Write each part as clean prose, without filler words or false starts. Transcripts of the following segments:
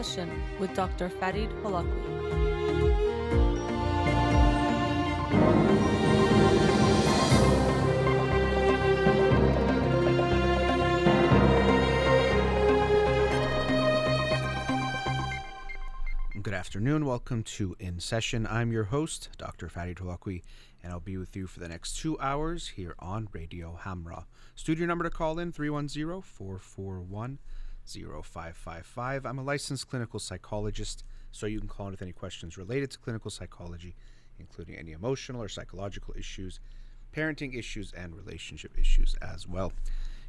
Session with Dr. Farid Holakouee. Good afternoon. Welcome to In Session. I'm your host, Dr. Farid Holakouee, and I'll be with you for the next 2 hours here on Radio Hamra. Studio number to call in, 310-441-0555. I'm a licensed clinical psychologist, so you can call in with any questions related to clinical psychology, including any emotional or psychological issues, parenting issues, and relationship issues as well.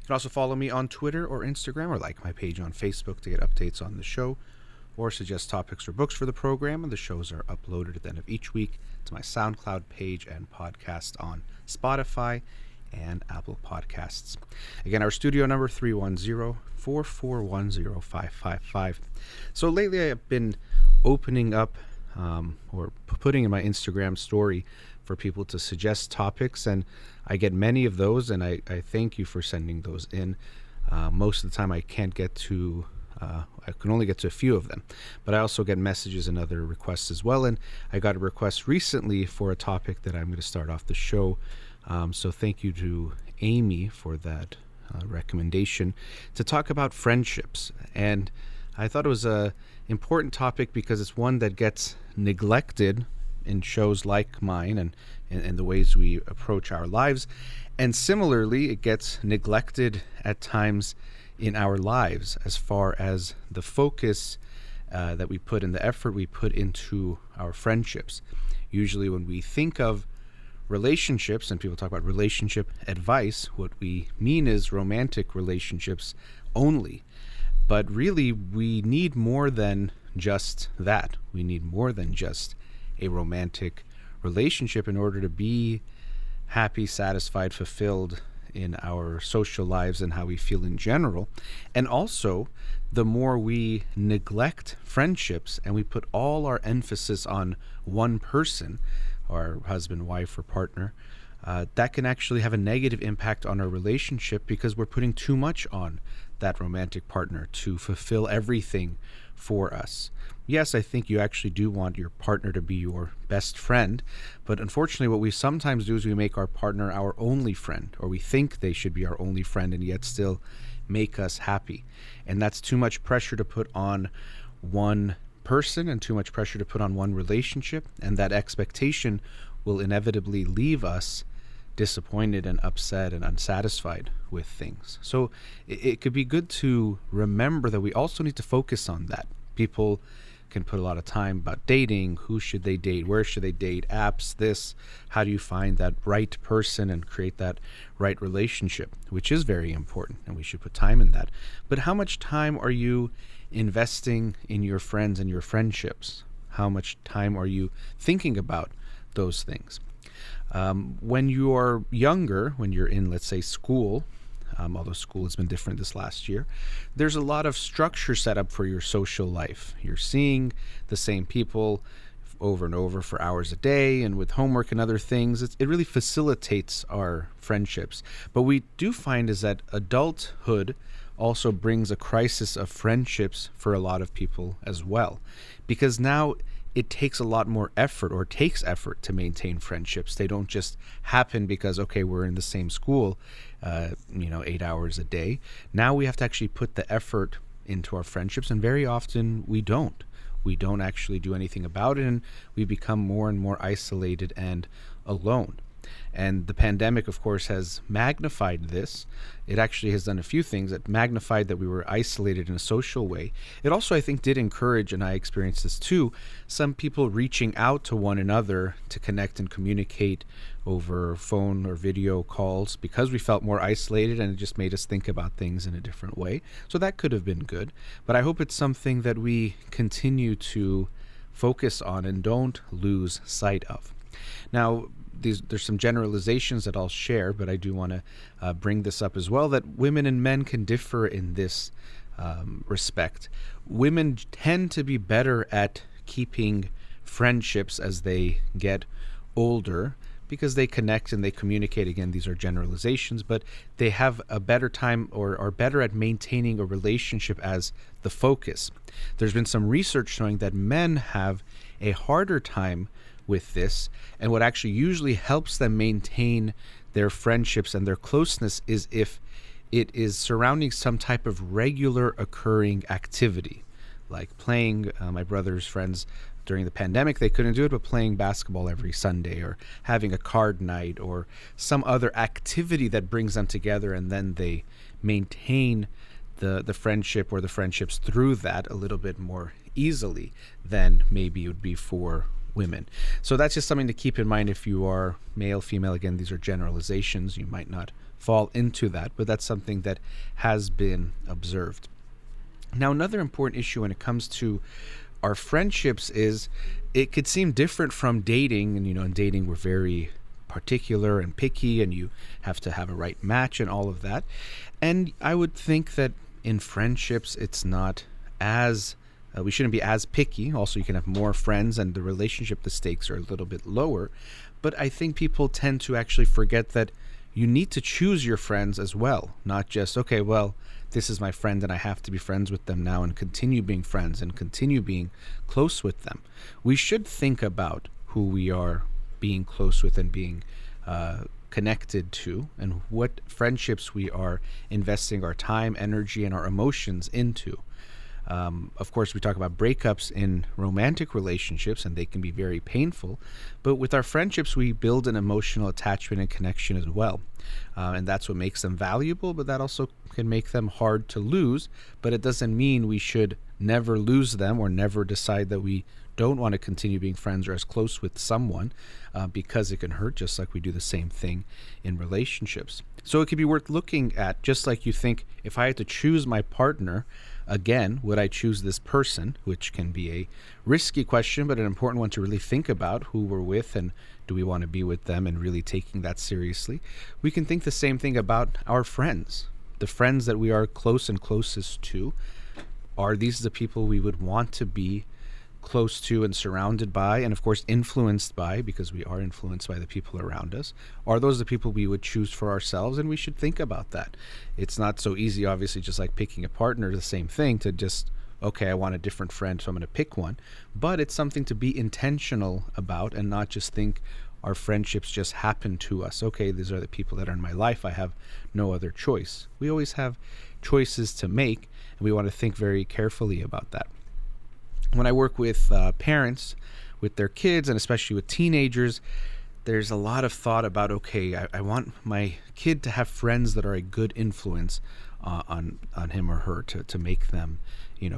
You can also follow me on Twitter or Instagram, or like my page on Facebook to get updates on the show, or suggest topics or books for the program, and the shows are uploaded at the end of each week to my SoundCloud page and podcast on Spotify and Apple Podcasts. Again, our studio number, 310-441-0555. So lately I've been opening up or putting in my Instagram story for people to suggest topics, and I get many of those, and I thank you for sending those in. Most of the time I can't get to I can only get to a few of them, but I also get messages and other requests as well. And I got a request recently for a topic that I'm going to start off the show. So thank you to Amy for that recommendation to talk about friendships. And I thought it was a important topic because it's one that gets neglected in shows like mine and the ways we approach our lives. And similarly, it gets neglected at times in our lives as far as the focus that we put in, the effort we put into our friendships. Usually when we think of relationships and people talk about relationship advice, what we mean is romantic relationships only. But really, we need more than just that. We need more than just a romantic relationship in order to be happy, satisfied, fulfilled in our social lives and how we feel in general. And also, the more we neglect friendships and we put all our emphasis on one person, our husband, wife, or partner, that can actually have a negative impact on our relationship because we're putting too much on that romantic partner to fulfill everything for us. Yes, I think you actually do want your partner to be your best friend, but unfortunately what we sometimes do is we make our partner our only friend, or we think they should be our only friend and yet still make us happy. And that's too much pressure to put on one person and too much pressure to put on one relationship, and that expectation will inevitably leave us disappointed and upset and unsatisfied with things. So it could be good to remember that we also need to focus on that. People can put a lot of time about dating, who should they date, where should they date, apps, this, how do you find that right person and create that right relationship, which is very important, and we should put time in that. But how much time are you investing in your friends and your friendships? How much time are you thinking about those things? When you are younger, when you're in, let's say, school, although school has been different this last year, there's a lot of structure set up for your social life. You're seeing the same people over and over for hours a day, and with homework and other things, it really facilitates our friendships. But we do find is that adulthood also brings a crisis of friendships for a lot of people as well, because now it takes a lot more effort, or takes effort, to maintain friendships. They don't just happen because, okay, we're in the same school, 8 hours a day. Now we have to actually put the effort into our friendships, and very often we don't. We don't actually do anything about it, and we become more and more isolated and alone. And the pandemic, of course, has magnified this. It actually has done a few things. It magnified that we were isolated in a social way. It also, I think, did encourage, and I experienced this too, some people reaching out to one another to connect and communicate over phone or video calls because we felt more isolated, and it just made us think about things in a different way. So that could have been good. But I hope it's something that we continue to focus on and don't lose sight of. Now, there's some generalizations that I'll share, but I do want to bring this up as well, that women and men can differ in this respect. Women tend to be better at keeping friendships as they get older because they connect and they communicate. Again, these are generalizations, but they have a better time or are better at maintaining a relationship as the focus. There's been some research showing that men have a harder time with this, and what actually usually helps them maintain their friendships and their closeness is if it is surrounding some type of regular occurring activity, like playing. My brother's friends during the pandemic, they couldn't do it, but playing basketball every Sunday, or having a card night, or some other activity that brings them together, and then they maintain the friendship or the friendships through that a little bit more easily than maybe it would be for women. So that's just something to keep in mind if you are male, female. Again, these are generalizations. You might not fall into that, but that's something that has been observed. Now, another important issue when it comes to our friendships is it could seem different from dating. And, in dating, we're very particular and picky, and you have to have a right match and all of that. And I would think that in friendships, it's not as we shouldn't be as picky. Also, you can have more friends and the relationship, the stakes are a little bit lower. But I think people tend to actually forget that you need to choose your friends as well. Not just, okay, well, this is my friend and I have to be friends with them now and continue being friends and continue being close with them. We should think about who we are being close with and being connected to, and what friendships we are investing our time, energy, and our emotions into. Of course, we talk about breakups in romantic relationships, and they can be very painful. But with our friendships, we build an emotional attachment and connection as well. And that's what makes them valuable, but that also can make them hard to lose. But it doesn't mean we should never lose them or never decide that we don't want to continue being friends or as close with someone, because it can hurt, just like we do the same thing in relationships. So it could be worth looking at, just like you think, if I had to choose my partner, again, would I choose this person? Which can be a risky question, but an important one to really think about, who we're with and do we want to be with them, and really taking that seriously. We can think the same thing about our friends. The friends that we are close and closest to, are these the people we would want to be close to and surrounded by, and of course influenced by, because we are influenced by the people around us? Are those the people we would choose for ourselves? And we should think about that. It's not so easy, obviously, just like picking a partner, the same thing, to just, okay, I want a different friend, so I'm going to pick one. But it's something to be intentional about, and not just think our friendships just happen to us. Okay, these are the people that are in my life, I have no other choice. We always have choices to make, and we want to think very carefully about that. When I work with parents with their kids, and especially with teenagers, there's a lot of thought about, okay, I want my kid to have friends that are a good influence on him or her, to make them,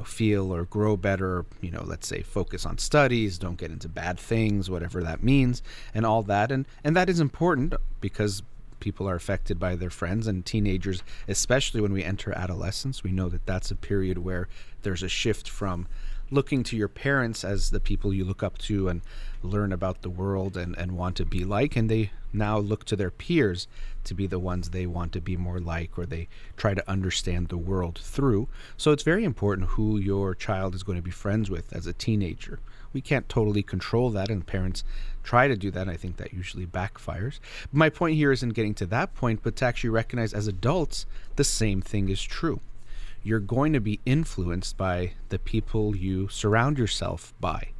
feel or grow better, let's say focus on studies, don't get into bad things, whatever that means, and all that. And that is important, because people are affected by their friends, and teenagers, especially when we enter adolescence, we know that that's a period where there's a shift from looking to your parents as the people you look up to and learn about the world and want to be like, and they now look to their peers to be the ones they want to be more like, or they try to understand the world through. So it's very important who your child is going to be friends with as a teenager. We can't totally control that, and parents try to do that, and I think that usually backfires. My point here isn't getting to that point, but to actually recognize as adults the same thing is true. You're going to be influenced by the people you surround yourself by.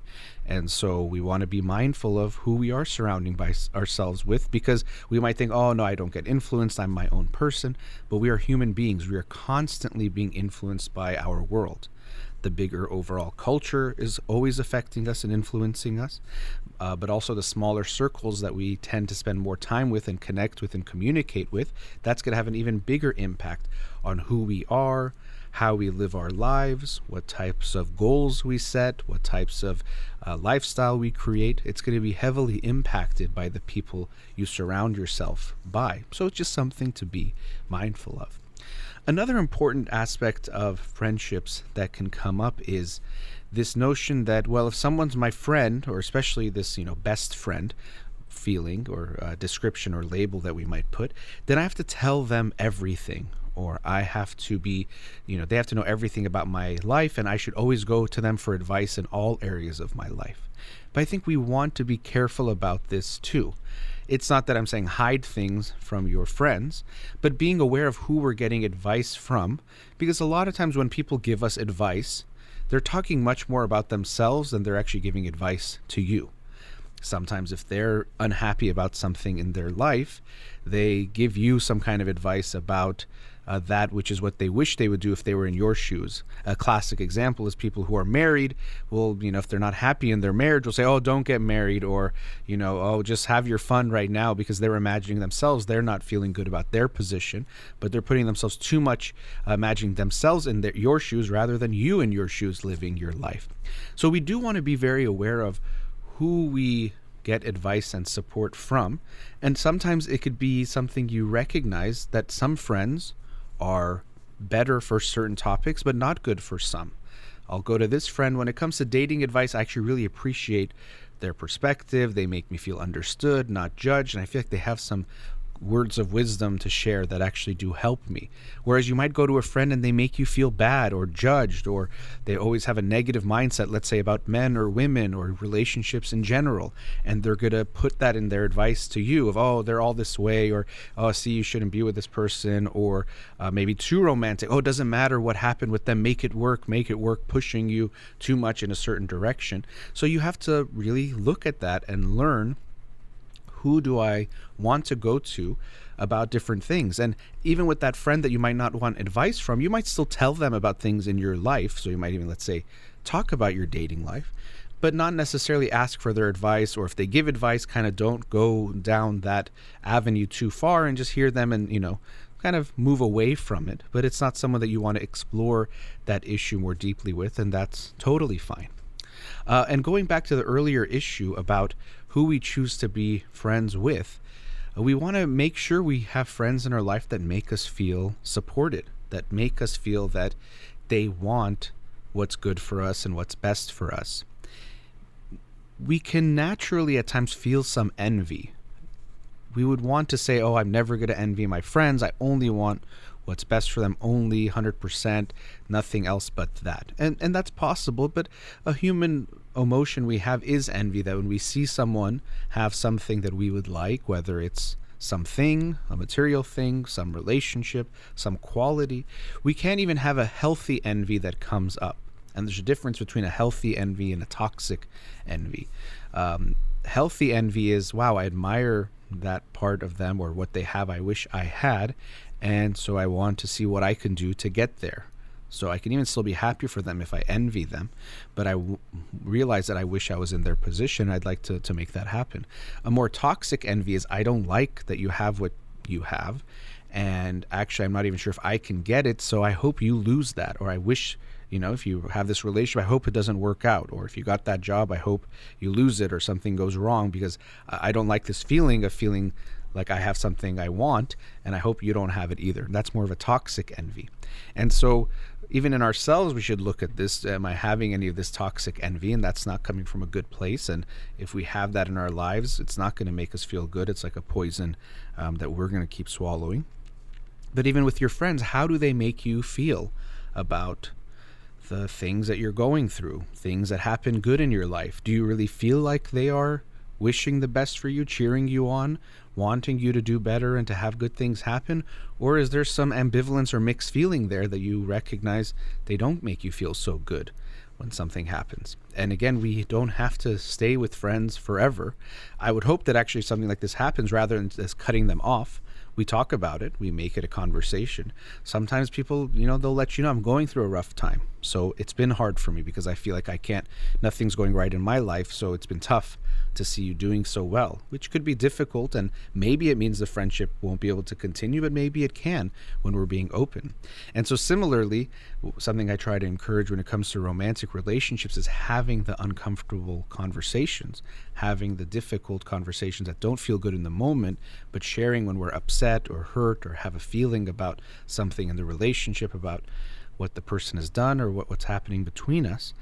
And so we want to be mindful of who we are surrounding by ourselves with, because we might think, oh, no, I don't get influenced, I'm my own person. But we are human beings. We are constantly being influenced by our world. The bigger overall culture is always affecting us and influencing us, but also the smaller circles that we tend to spend more time with and connect with and communicate with, that's going to have an even bigger impact on who we are, how we live our lives, what types of goals we set, what types of lifestyle we create. It's going to be heavily impacted by the people you surround yourself by. So it's just something to be mindful of. Another important aspect of friendships that can come up is this notion that, well, if someone's my friend, or especially this, best friend feeling or description or label that we might put, then I have to tell them everything, or I have to be, they have to know everything about my life, and I should always go to them for advice in all areas of my life. But I think we want to be careful about this too. It's not that I'm saying hide things from your friends, but being aware of who we're getting advice from, because a lot of times when people give us advice, they're talking much more about themselves than they're actually giving advice to you. Sometimes if they're unhappy about something in their life, they give you some kind of advice about that which is what they wish they would do if they were in your shoes. A classic example is people who are married will, if they're not happy in their marriage, will say, oh, don't get married, or, oh, just have your fun right now, because they're imagining themselves. They're not feeling good about their position, but they're putting themselves too much, imagining themselves in your shoes rather than you in your shoes living your life. So we do want to be very aware of who we get advice and support from. And sometimes it could be something you recognize that some friends are better for certain topics, but not good for some. I'll go to this friend. When it comes to dating advice, I actually really appreciate their perspective. They make me feel understood, not judged. And I feel like they have some words of wisdom to share that actually do help me. Whereas you might go to a friend and they make you feel bad or judged, or they always have a negative mindset, let's say about men or women or relationships in general, and they're going to put that in their advice to you of, oh, they're all this way, or, oh, see, you shouldn't be with this person, or maybe too romantic. Oh, it doesn't matter what happened with them, make it work, pushing you too much in a certain direction. So you have to really look at that and learn, who do I want to go to about different things? And even with that friend that you might not want advice from, you might still tell them about things in your life. So you might even, let's say, talk about your dating life, but not necessarily ask for their advice, or if they give advice, kind of don't go down that avenue too far and just hear them and, kind of move away from it. But it's not someone that you want to explore that issue more deeply with, and that's totally fine. And going back to the earlier issue about who we choose to be friends with, we want to make sure we have friends in our life that make us feel supported, that make us feel that they want what's good for us and what's best for us. We can naturally at times feel some envy. We would want to say, oh, I'm never going to envy my friends. I only want what's best for them, only 100%, nothing else but that. And that's possible, but a human emotion we have is envy, that when we see someone have something that we would like, whether it's something, a material thing, some relationship, some quality, we can't even have a healthy envy that comes up. And there's a difference between a healthy envy and a toxic envy. Healthy envy is, wow, I admire that part of them or what they have I wish I had, and so I want to see what I can do to get there. So I can even still be happy for them if I envy them, but I realize that I wish I was in their position. I'd like to make that happen. A more toxic envy is, I don't like that you have what you have, and actually I'm not even sure if I can get it, so I hope you lose that, or I wish, if you have this relationship, I hope it doesn't work out, or if you got that job, I hope you lose it or something goes wrong, because I don't like this feeling of feeling like I have something I want, and I hope you don't have it either. That's more of a toxic envy. And so even in ourselves, we should look at this. Am I having any of this toxic envy? And that's not coming from a good place. And if we have that in our lives, it's not going to make us feel good. It's like a poison that we're going to keep swallowing. But even with your friends, how do they make you feel about the things that you're going through, things that happen good in your life? Do you really feel like they are wishing the best for you, cheering you on, wanting you to do better and to have good things happen? Or is there some ambivalence or mixed feeling there that you recognize they don't make you feel so good when something happens? And again, we don't have to stay with friends forever. I would hope that actually something like this happens, rather than just cutting them off. We talk about it, we make it a conversation. Sometimes people, they'll let you know, I'm going through a rough time. So it's been hard for me because I feel like nothing's going right in my life. So it's been tough to see you doing so well, which could be difficult. And maybe it means the friendship won't be able to continue, but maybe it can when we're being open. And so similarly, something I try to encourage when it comes to romantic relationships is having the uncomfortable conversations, having the difficult conversations that don't feel good in the moment, but sharing when we're upset or hurt or have a feeling about something in the relationship, about what the person has done or what's happening between us.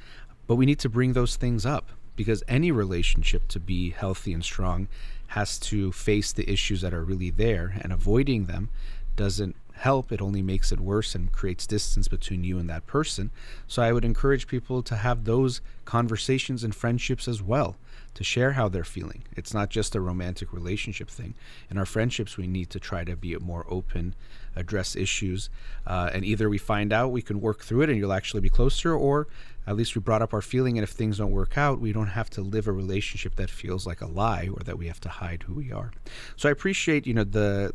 But we need to bring those things up, because any relationship to be healthy and strong has to face the issues that are really there, and avoiding them doesn't help. It only makes it worse and creates distance between you and that person. So I would encourage people to have those conversations and friendships as well, to share how they're feeling. It's not just a romantic relationship thing. In our friendships, we need to try to be more open, address issues, and either we find out we can work through it and you'll actually be closer, or at least we brought up our feeling, and if things don't work out, we don't have to live a relationship that feels like a lie or that we have to hide who we are. So I appreciate, the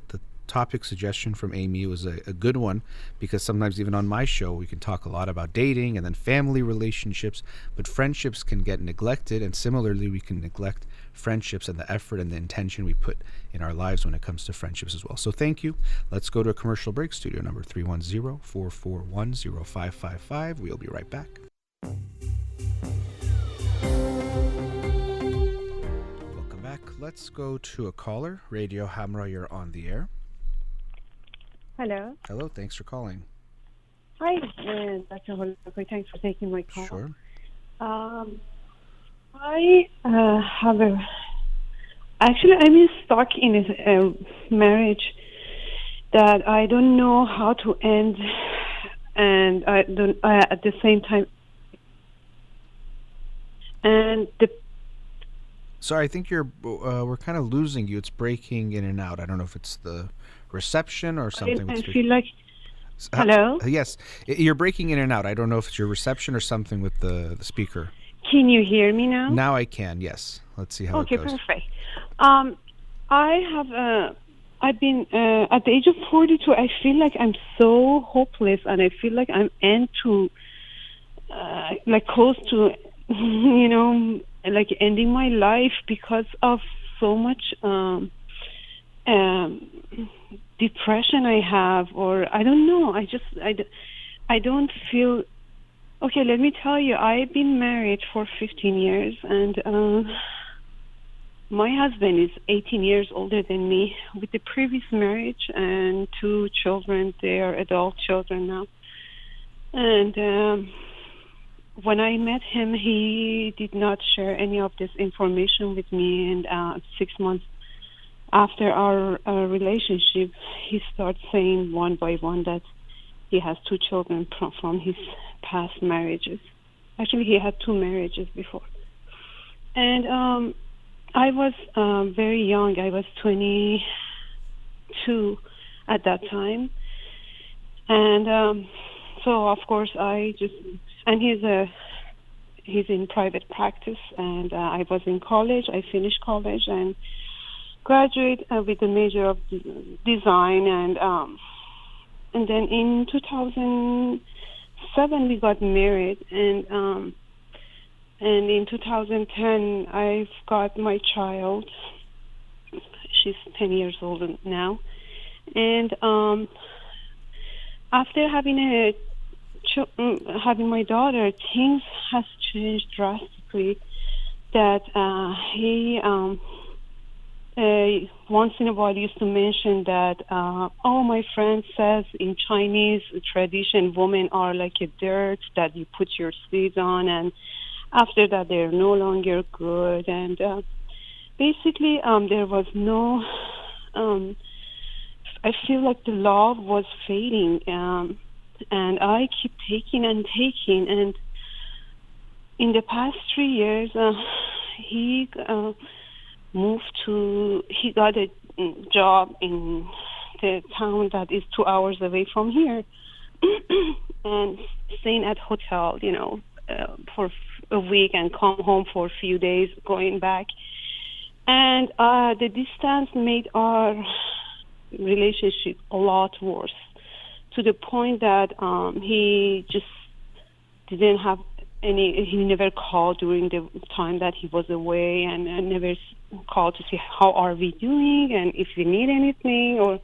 topic suggestion from Amy. Was a good one, because sometimes even on my show we can talk a lot about dating and then family relationships, but friendships can get neglected, and similarly we can neglect friendships and the effort and the intention we put in our lives when it comes to friendships as well. So thank you. Let's go to a commercial break. Studio number 310-441-0555. We'll be right back. Welcome back. Let's go to a caller. Radio Hamra, you're on the air. Hello. Hello, thanks for calling. Hi, Dr. Holakouee. Thanks for taking my call. Sure. I have actually, I'm stuck in a marriage that I don't know how to end, and I don't at the same time. And Sorry, I think we're kind of losing you. It's breaking in and out. I don't know if it's the reception or something. I feel like. Hello? Yes, you're breaking in and out. I don't know if it's your reception or something with the speaker. Can you hear me now? Now I can, yes. Let's see how it goes. Okay, perfect. I've been, at the age of 42, I feel like I'm so hopeless, and I feel like I'm close to, ending my life because of so much depression I have, or I don't know. I don't feel. Okay, let me tell you. I've been married for 15 years, and my husband is 18 years older than me. With the previous marriage and 2 children, they are adult children now. And when I met him, he did not share any of this information with me. And 6 months after our relationship, he started saying one by one that he has 2 children from his past marriages. Actually, he had 2 marriages before. And I was very young. I was 22 at that time. And so, of course, and he's in private practice, and I was in college. I finished college and graduated with a major of design, and then in 2007 we got married, and in 2010 I've got my child. She's 10 years old now, and after having my daughter, things has changed drastically. That he once in a while used to mention that, my friend says in Chinese tradition, women are like a dirt that you put your seeds on, and after that they're no longer good. And basically there was no, I feel like the love was fading, and I keep taking, and in the past 3 years he got a job in the town that is 2 hours away from here, and staying at hotel, for a week, and come home for a few days, going back. And the distance made our relationship a lot worse, to the point that he just didn't have he never called during the time that he was away, and never called to see how are we doing and if we need anything. Or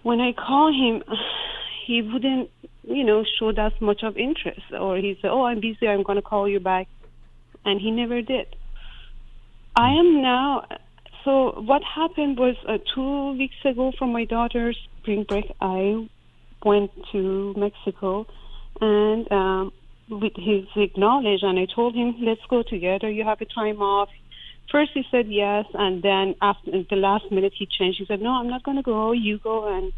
when I call him, he wouldn't, show that much of interest, or he said, I'm busy, I'm going to call you back, and he never did. I am now, so what happened was 2 weeks ago from my daughter's spring break, I went to Mexico, and with his knowledge, and I told him, let's go together, you have a time off. First he said yes, and then after the last minute he changed. He said, no, I'm not going to go, you go, and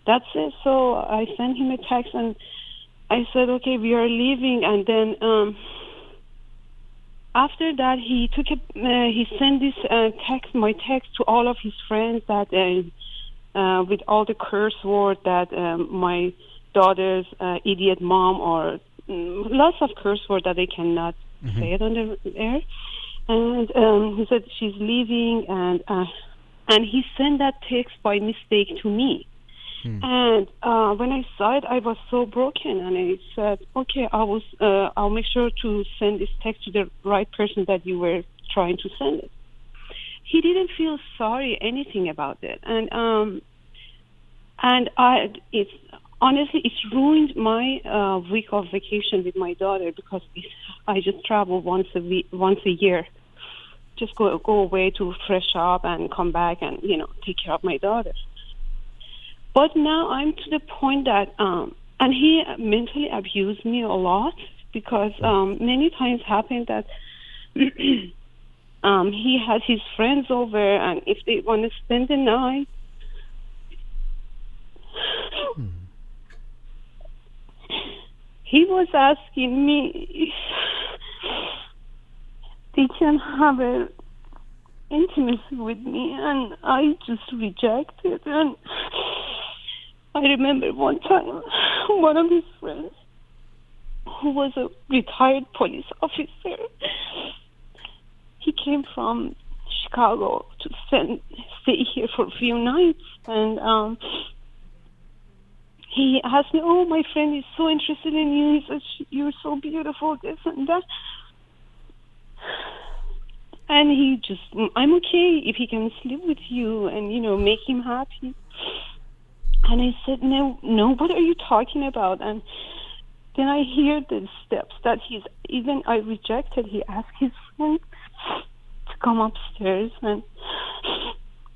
that's it. So I sent him a text, and I said, okay, we are leaving. And then after that, he sent this my text to all of his friends that with all the curse word that my daughter's idiot mom or lots of curse word that they cannot say it on the air. And he said she's leaving, and he sent that text by mistake to me. And when I saw it, I was so broken, and I said, "Okay, I'll make sure to send this text to the right person that you were trying to send it." He didn't feel sorry anything about it, and it's honestly it's ruined my week of vacation with my daughter because I just travel once a year, just go away to fresh up and come back and take care of my daughter. But now I'm to the point that, and he mentally abused me a lot because many times happened that he has his friends over, and if they want to spend the night, he was asking me if they can have an intimacy with me, and I just rejected. And I remember one time, one of his friends, who was a retired police officer, he came from Chicago to stay here for a few nights, and he asked me, "Oh, my friend is so interested in you. He says you're so beautiful, this and that." And he just, "I'm okay if he can sleep with you and make him happy." And I said, no, what are you talking about? And then I hear the steps that I rejected. He asked his friend to come upstairs and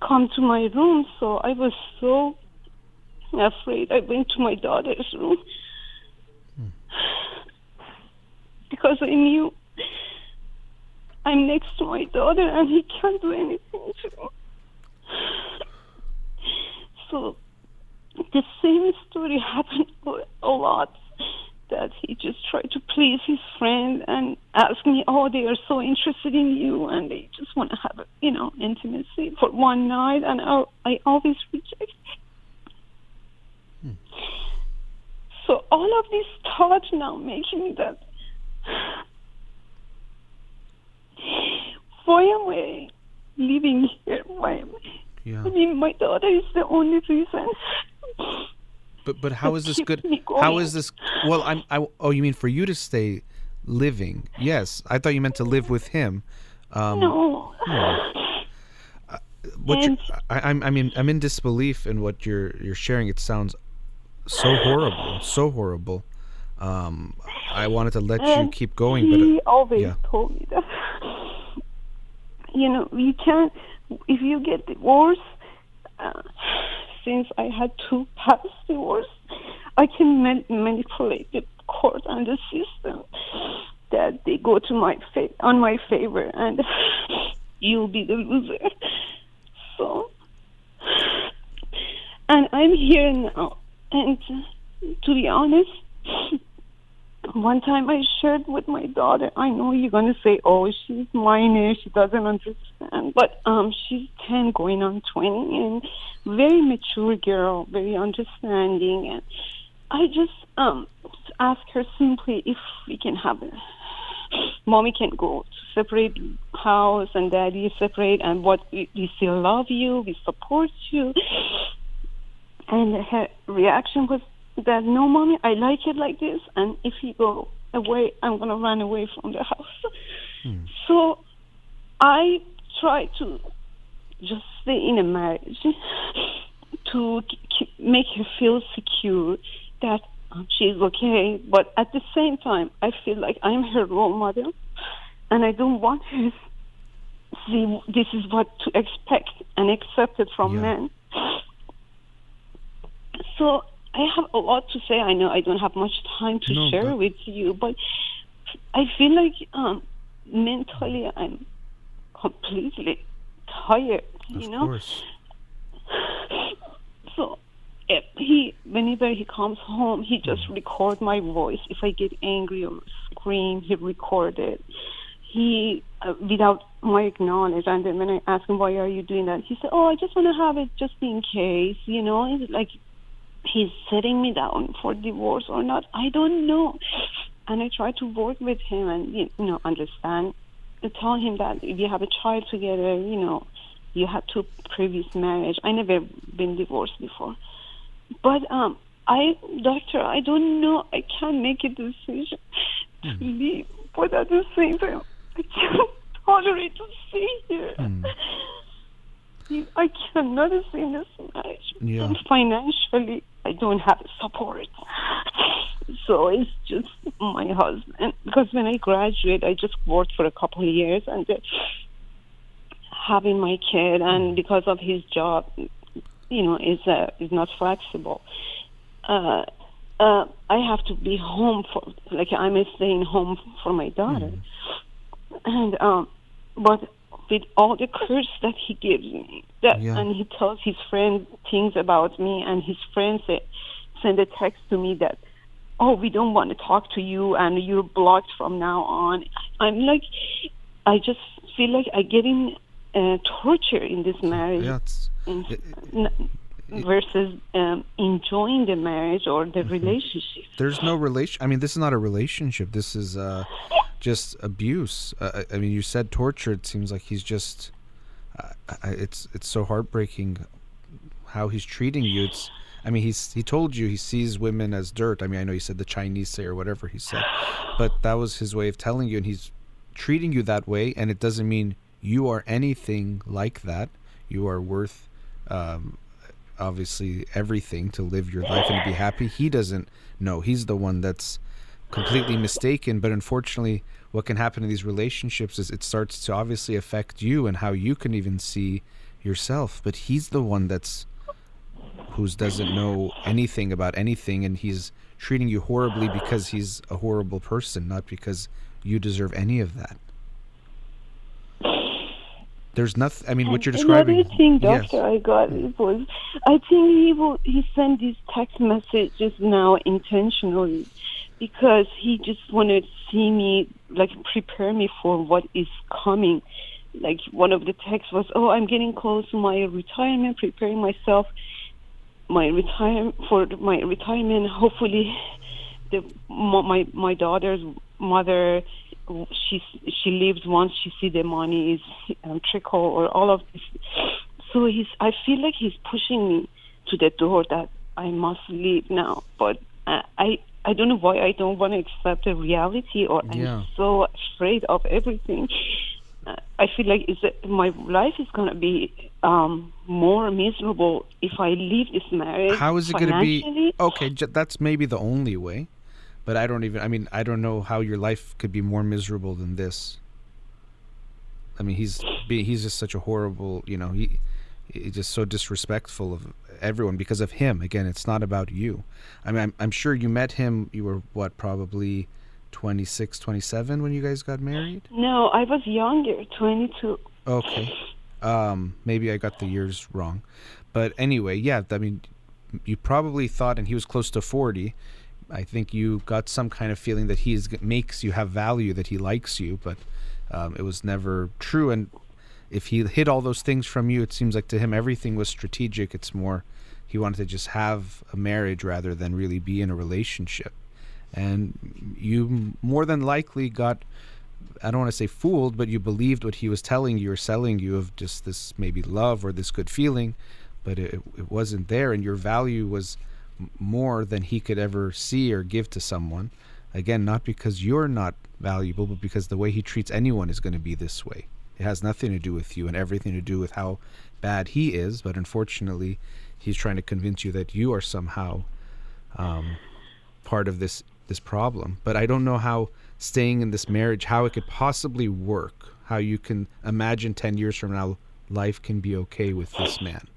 come to my room. So I was so afraid. I went to my daughter's room because I knew I'm next to my daughter and he can't do anything to me. So the same story happened a lot, that he just tried to please his friend and ask me, "Oh, they are so interested in you and they just want to have intimacy for one night," and I always reject. So all of these thoughts now making me that, why am I living here? Why am I? Yeah. I mean, my daughter is the only reason. But how is this good? How is this? Well, oh, you mean for you to stay living? Yes, I thought you meant to live with him. No. I'm in disbelief in what you're sharing. It sounds so horrible, so horrible. I wanted to let you keep going, but he always told me that you can't, if you get divorced. Since I had 2 past divorces, I can manipulate the court and the system that they go to on my favor, and you'll be the loser. So, and I'm here now, and to be honest, one time I shared with my daughter, I know you're going to say, "Oh, she's minor, she doesn't understand," but she's 10 going on 20 and very mature girl, very understanding, and I just asked her simply if we can have it. Mommy can go to separate house and daddy is separate, and we still love you, we support you. And her reaction was that, "No, Mommy, I like it like this, and if you go away, I'm going to run away from the house." So I try to just stay in a marriage to make her feel secure that she's okay, but at the same time, I feel like I'm her role model, and I don't want her to see this is what to expect and accept it from men. So I have a lot to say. I know I don't have much time to share with you, but I feel like mentally I'm completely tired, Of course. So whenever he comes home, he just record my voice. If I get angry or scream, he record it. he, without my knowledge, and then when I asked him, why are you doing that? He said, oh, I just want to have it just in case, It's like he's setting me down for divorce or not. I don't know. And I try to work with him and, understand. I tell him that if you have a child together, you had two previous marriage. I never been divorced before. But, doctor, I don't know. I can't make a decision to leave. But at the same time, I can't tolerate to stay here. I cannot stay in this marriage. Yeah. And financially, I don't have support. So it's just my husband. Because when I graduated, I just worked for a couple of years and then having my kid, and because of his job, is not flexible. I have to be home I'm staying home for my daughter. And but with all the curse that he gives me, and he tells his friend things about me, and his friends send a text to me that, oh, we don't want to talk to you, and you're blocked from now on. I'm like, I just feel like I'm getting torture in this marriage. Versus enjoying the marriage or the relationship. There's no relation. I mean, this is not a relationship. This is just abuse. I mean, you said torture. It seems like he's just. It's so heartbreaking how he's treating you. He told you he sees women as dirt. I mean, I know he said the Chinese say or whatever he said, but that was his way of telling you, and he's treating you that way. And it doesn't mean you are anything like that. You are worth. Obviously everything to live your life and to be happy. He doesn't know. He's the one that's completely mistaken. But unfortunately, what can happen in these relationships is it starts to obviously affect you and how you can even see yourself. But he's the one who doesn't know anything about anything, and he's treating you horribly because he's a horrible person, not because you deserve any of that. There's nothing. I mean, what you're describing. Another thing, doctor, I got was, I think he sent these text messages now intentionally because he just wanted to see me, prepare me for what is coming. Like one of the texts was, "Oh, I'm getting close to my retirement, preparing myself, for my retirement. Hopefully, my daughter's mother." She leaves once she see the money is trickle or all of this. So I feel like he's pushing me to the door that I must leave now. But I don't know why I don't want to accept the reality, or I'm so afraid of everything. I feel like my life is going to be more miserable if I leave this marriage. How is it going to be? Okay, that's maybe the only way. But I don't know how your life could be more miserable than this. I mean, he's just such a horrible, he's just so disrespectful of everyone because of him. Again, it's not about you. I mean, I'm sure you met him, you were probably 26, 27 when you guys got married? No, I was younger, 22. Okay. Maybe I got the years wrong. But anyway, yeah, I mean, you probably thought, and he was close to 40, I think you got some kind of feeling that makes you have value, that he likes you, but it was never true. And if he hid all those things from you, it seems like to him everything was strategic. It's more he wanted to just have a marriage rather than really be in a relationship. And you more than likely got, I don't want to say fooled, but you believed what he was telling you or selling you of just this maybe love or this good feeling, but it wasn't there, and your value was more than he could ever see or give to someone. Again, not because you're not valuable, but because the way he treats anyone is going to be this way. It has nothing to do with you and everything to do with how bad he is, but unfortunately he's trying to convince you that you are somehow part of this problem. But I don't know how staying in this marriage, how it could possibly work, how you can imagine 10 years from now life can be okay with this man.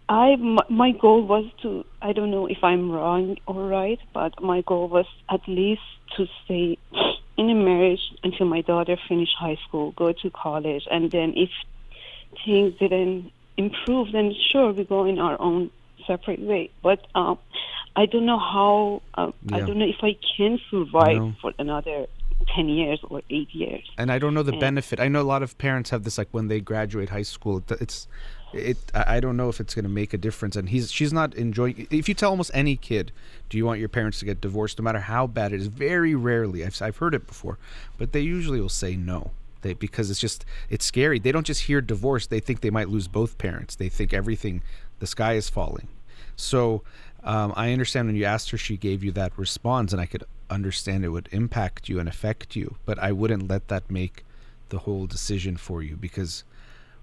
My goal was to, I don't know if I'm wrong or right, but my goal was at least to stay in a marriage until my daughter finished high school, go to college, and then if things didn't improve, then sure, we go in our own separate way. But I don't know how, I don't know if I can survive for another 10 years or 8 years. And I don't know the And benefit. I know a lot of parents have this, like when they graduate high school, I don't know if it's going to make a difference. And she's not enjoying. If you tell almost any kid, do you want your parents to get divorced, no matter how bad it is, very rarely, I've heard it before, but they usually will say no. Because it's scary. They don't just hear divorce, they think they might lose both parents. They think the sky is falling. So I understand when you asked her, she gave you that response, and I could understand it would impact you and affect you, but I wouldn't let that make the whole decision for you, because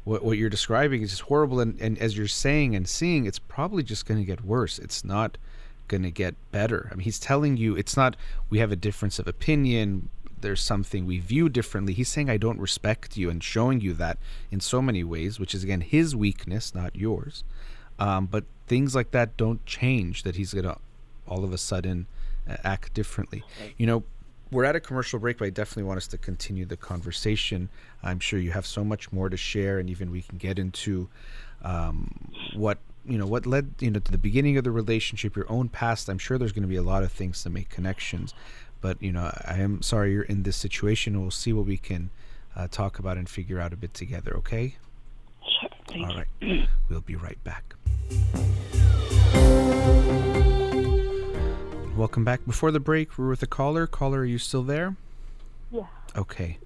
what you're describing is just horrible. And as you're saying and seeing, it's probably just going to get worse. It's not going to get better. I mean, he's telling you it's not, we have a difference of opinion, there's something we view differently. He's saying, I don't respect you, and showing you that in so many ways, which is, again, his weakness, not yours. But things like that don't change that he's going to all of a sudden act differently. We're at a commercial break, but I definitely want us to continue the conversation. I'm sure you have so much more to share, and even we can get into what led to the beginning of the relationship, your own past. I'm sure there's going to be a lot of things to make connections. But, I am sorry you're in this situation, and we'll see what we can talk about and figure out a bit together, okay? sure, thank All you. right. We'll be right back. Welcome back. Before the break, we were with a caller. Caller, are you still there? Yeah. Okay.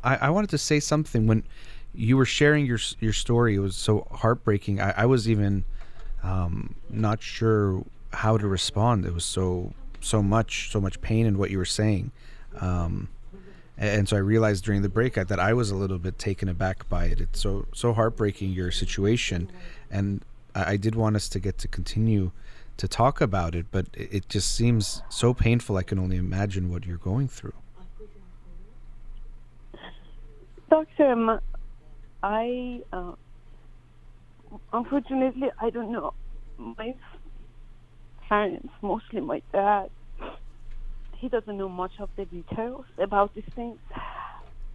I wanted to say something. When you were sharing your story, it was so heartbreaking. I was even not sure how to respond. It was so much pain in what you were saying, and so I realized during the break that I was a little bit taken aback by it. It's so heartbreaking, your situation, and I did want us to get to continue to talk about it, but it just seems so painful. I can only imagine what you're going through. Doctor, I unfortunately, I don't know. My parents, mostly my dad, he doesn't know much of the details about these things.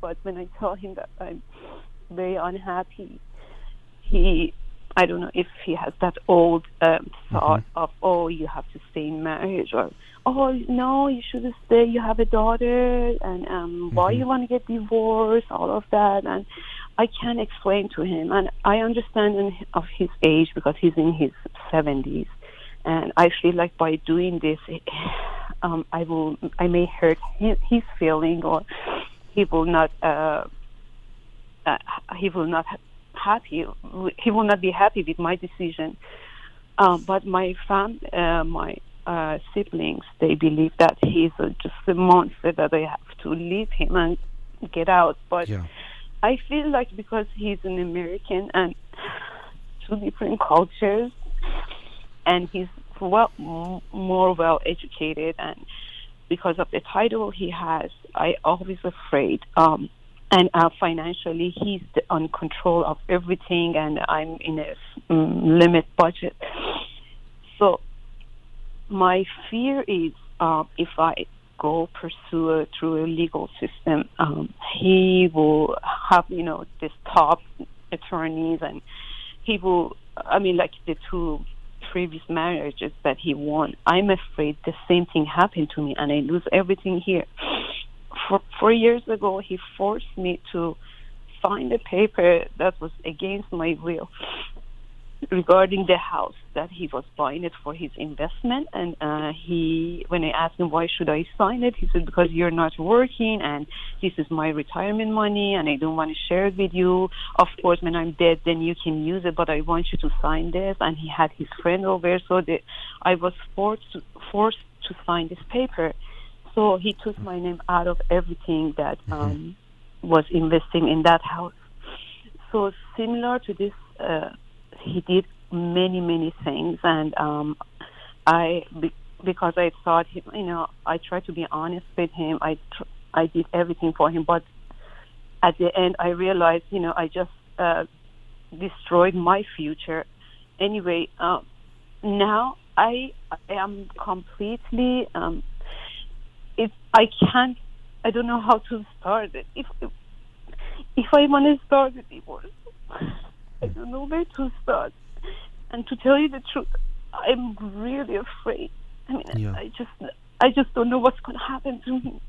But when I tell him that I'm very unhappy, I don't know if he has that old thought of, you have to stay in marriage, or, no, you shouldn't stay, you have a daughter, and why you want to get divorced, all of that. And I can't explain to him. And I understand of his age, because he's in his 70s. And I feel like by doing this, I may hurt his feeling, or he will not be happy with my decision. But my siblings, they believe that he's just a monster, that I have to leave him and get out. But yeah. I feel like because he's an American and two different cultures, and he's more well educated, and because of the title he has, I always afraid. And financially, he's on control of everything, and I'm in a limit budget. So my fear is, if I go pursue through a legal system, he will have, this top attorneys, and he will, like the two previous marriages that he won. I'm afraid the same thing happened to me, and I lose everything here. 4 years ago, he forced me to sign a paper that was against my will regarding the house that he was buying it for his investment. And when I asked him why should I sign it, he said, because you're not working, and this is my retirement money, and I don't want to share it with you. Of course, when I'm dead, then you can use it, but I want you to sign this. And he had his friend over, so I was forced to sign this paper. So he took my name out of everything that was investing in that house. So similar to this, he did many things, and because I thought I tried to be honest with him. I did everything for him, but at the end, I realized I just destroyed my future. Anyway, now I am completely. I don't know how to start it. If I want to start a divorce, I don't know where to start. And to tell you the truth, I'm really afraid. I just don't know what's going to happen to me.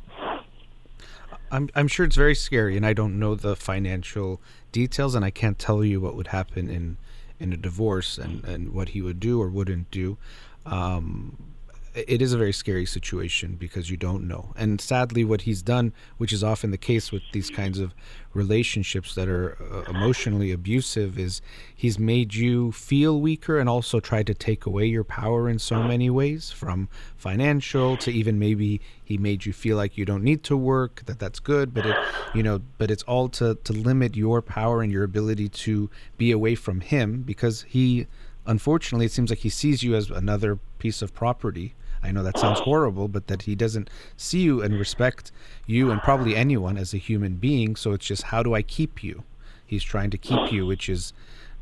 I'm sure it's very scary, and I don't know the financial details, and I can't tell you what would happen in a divorce and what he would do or wouldn't do. Um, it is a very scary situation because you don't know. And sadly, what he's done, which is often the case with these kinds of relationships that are emotionally abusive, is he's made you feel weaker and also tried to take away your power in so many ways, from financial to even maybe he made you feel like you don't need to work, that's good, but but it's all to limit your power and your ability to be away from him, because he, unfortunately, it seems like he sees you as another piece of property. I know that sounds horrible, but that he doesn't see you and respect you and probably anyone as a human being. So it's just, how do I keep you? He's trying to keep you, which is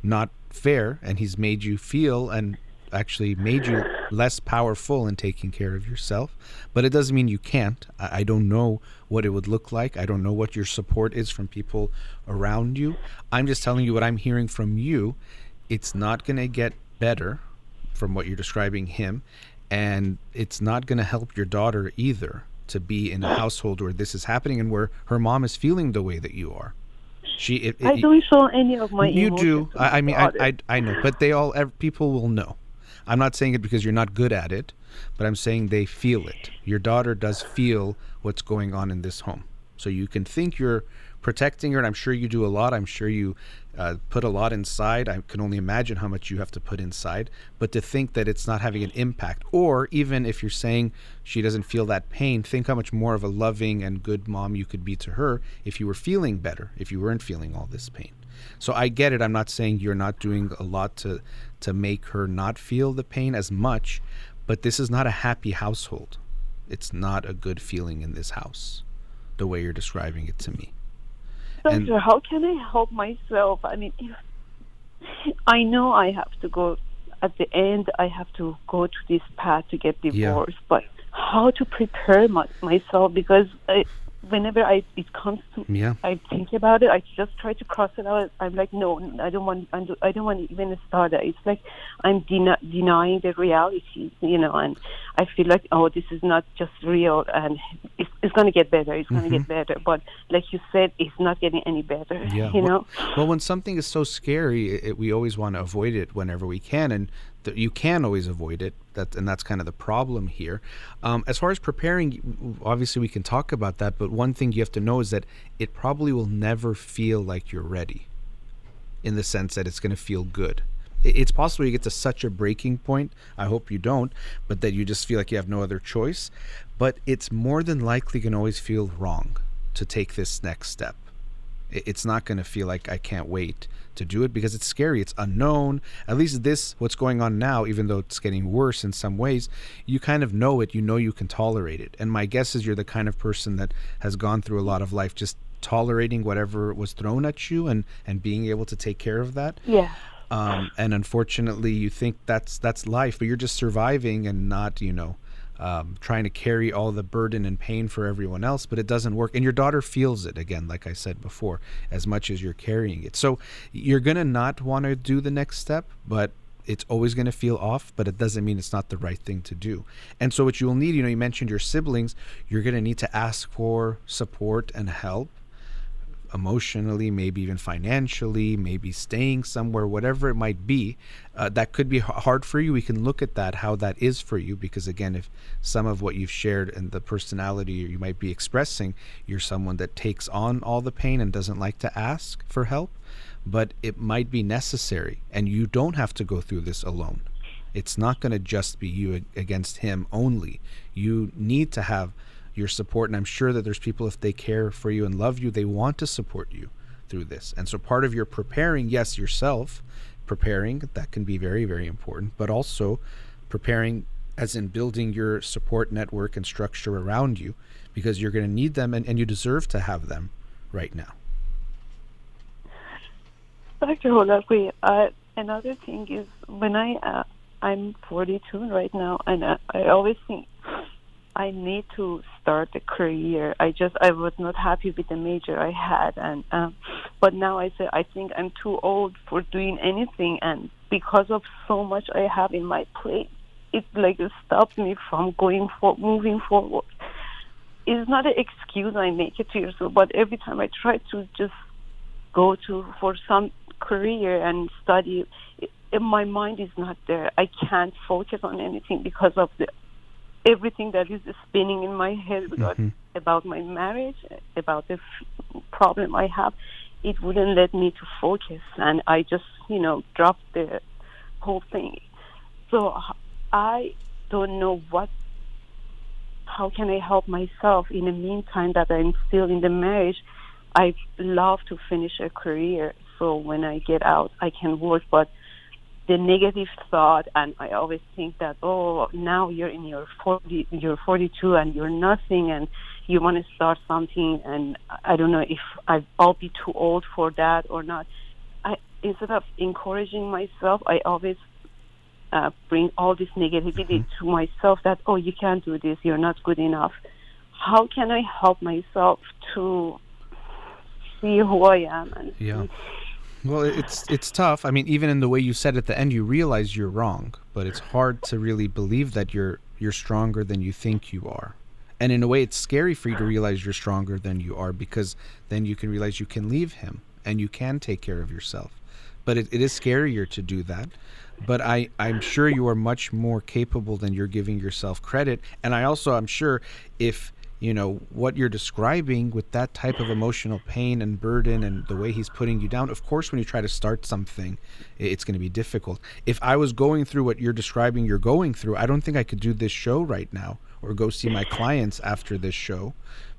not fair. And he's made you feel and actually made you less powerful in taking care of yourself. But it doesn't mean you can't. I don't know what it would look like. I don't know what your support is from people around you. I'm just telling you what I'm hearing from you. It's not going to get better from what you're describing him. And it's not going to help your daughter either to be in a household where this is happening and where her mom is feeling the way that you are. I don't show any of my you emotions. do. I mean, I know, but people will know. I'm not saying it because you're not good at it, but I'm saying they feel it. Your daughter does feel what's going on in this home. So you can think you're protecting her, and I'm sure you do a lot. I'm sure you put a lot inside. I can only imagine how much you have to put inside. But to think that it's not having an impact, or even if you're saying she doesn't feel that pain, think how much more of a loving and good mom you could be to her if you were feeling better, if you weren't feeling all this pain. So I get it. I'm not saying you're not doing a lot to make her not feel the pain as much, but this is not a happy household. It's not a good feeling in this house, the way you're describing it to me. Doctor, how can I help myself? I mean, I know I have to go, at the end, I have to go to this path to get divorced, but how to prepare myself? Because whenever it comes to, I think about it, I just try to cross it out. I'm like, no, I don't want to even start it. It's like I'm denying the reality, and I feel like, oh, this is not just real, and it's going to get better. It's going to get better. But like you said, it's not getting any better, Well, when something is so scary, we always want to avoid it whenever we can, and you can always avoid it. And that's kind of the problem here. As far as preparing, obviously we can talk about that, but one thing you have to know is that it probably will never feel like you're ready, in the sense that it's going to feel good. It's possible you get to such a breaking point, I hope you don't, but that you just feel like you have no other choice. But it's more than likely going to always feel wrong to take this next step. It's not going to feel like I can't wait to do it, because it's scary. It's unknown. At least what's going on now, even though it's getting worse in some ways, you kind of know it. You know you can tolerate it. And my guess is you're the kind of person that has gone through a lot of life just tolerating whatever was thrown at you and being able to take care of that. Yeah. And unfortunately, you think that's life, but you're just surviving and not, trying to carry all the burden and pain for everyone else, but it doesn't work. And your daughter feels it, again, like I said before, as much as you're carrying it. So you're going to not want to do the next step, but it's always going to feel off, but it doesn't mean it's not the right thing to do. And so what you'll need, you mentioned your siblings, you're going to need to ask for support and help, emotionally, maybe even financially, maybe staying somewhere, whatever it might be. That could be hard for you. We can look at that, how that is for you, because again, if some of what you've shared and the personality you might be expressing, you're someone that takes on all the pain and doesn't like to ask for help, but it might be necessary, and you don't have to go through this alone. It's not going to just be you against him only. You need to have your support, and I'm sure that there's people, if they care for you and love you, they want to support you through this. And so part of your preparing, yes, yourself preparing, that can be very, very important, but also preparing as in building your support network and structure around you, because you're going to need them, and you deserve to have them right now. Dr. Holakouee, another thing is, when I'm 42 right now, and I always think I need to start a career. I was not happy with the major I had, and but now I think I'm too old for doing anything, and because of so much I have in my plate, it stops me from moving forward. it's not an excuse I make it to yourself, but every time I try to just go to for some career and study, my mind is not there. I can't focus on anything because of the everything that is spinning in my head about my marriage, about the problem I have. It wouldn't let me to focus, and I just, dropped the whole thing. So I don't know how can I help myself in the meantime that I'm still in the marriage. I love to finish a career, so when I get out, I can work, but the negative thought, and I always think that, now you're in your 40, you're 42 and you're nothing, and you want to start something, and I don't know if I'll be too old for that or not. Instead of encouraging myself, I always bring all this negativity to myself that, you can't do this, you're not good enough. How can I help myself to see who I am? And Well, it's tough. I mean, even in the way you said at the end, you realize you're wrong, but it's hard to really believe that you're stronger than you think you are. And in a way, it's scary for you to realize you're stronger than you are, because then you can realize you can leave him and you can take care of yourself. But it is scarier to do that. But I'm sure you are much more capable than you're giving yourself credit. And I'm sure if what you're describing with that type of emotional pain and burden and the way he's putting you down, of course, when you try to start something, it's going to be difficult. If I was going through what you're describing you're going through, I don't think I could do this show right now or go see my clients after this show,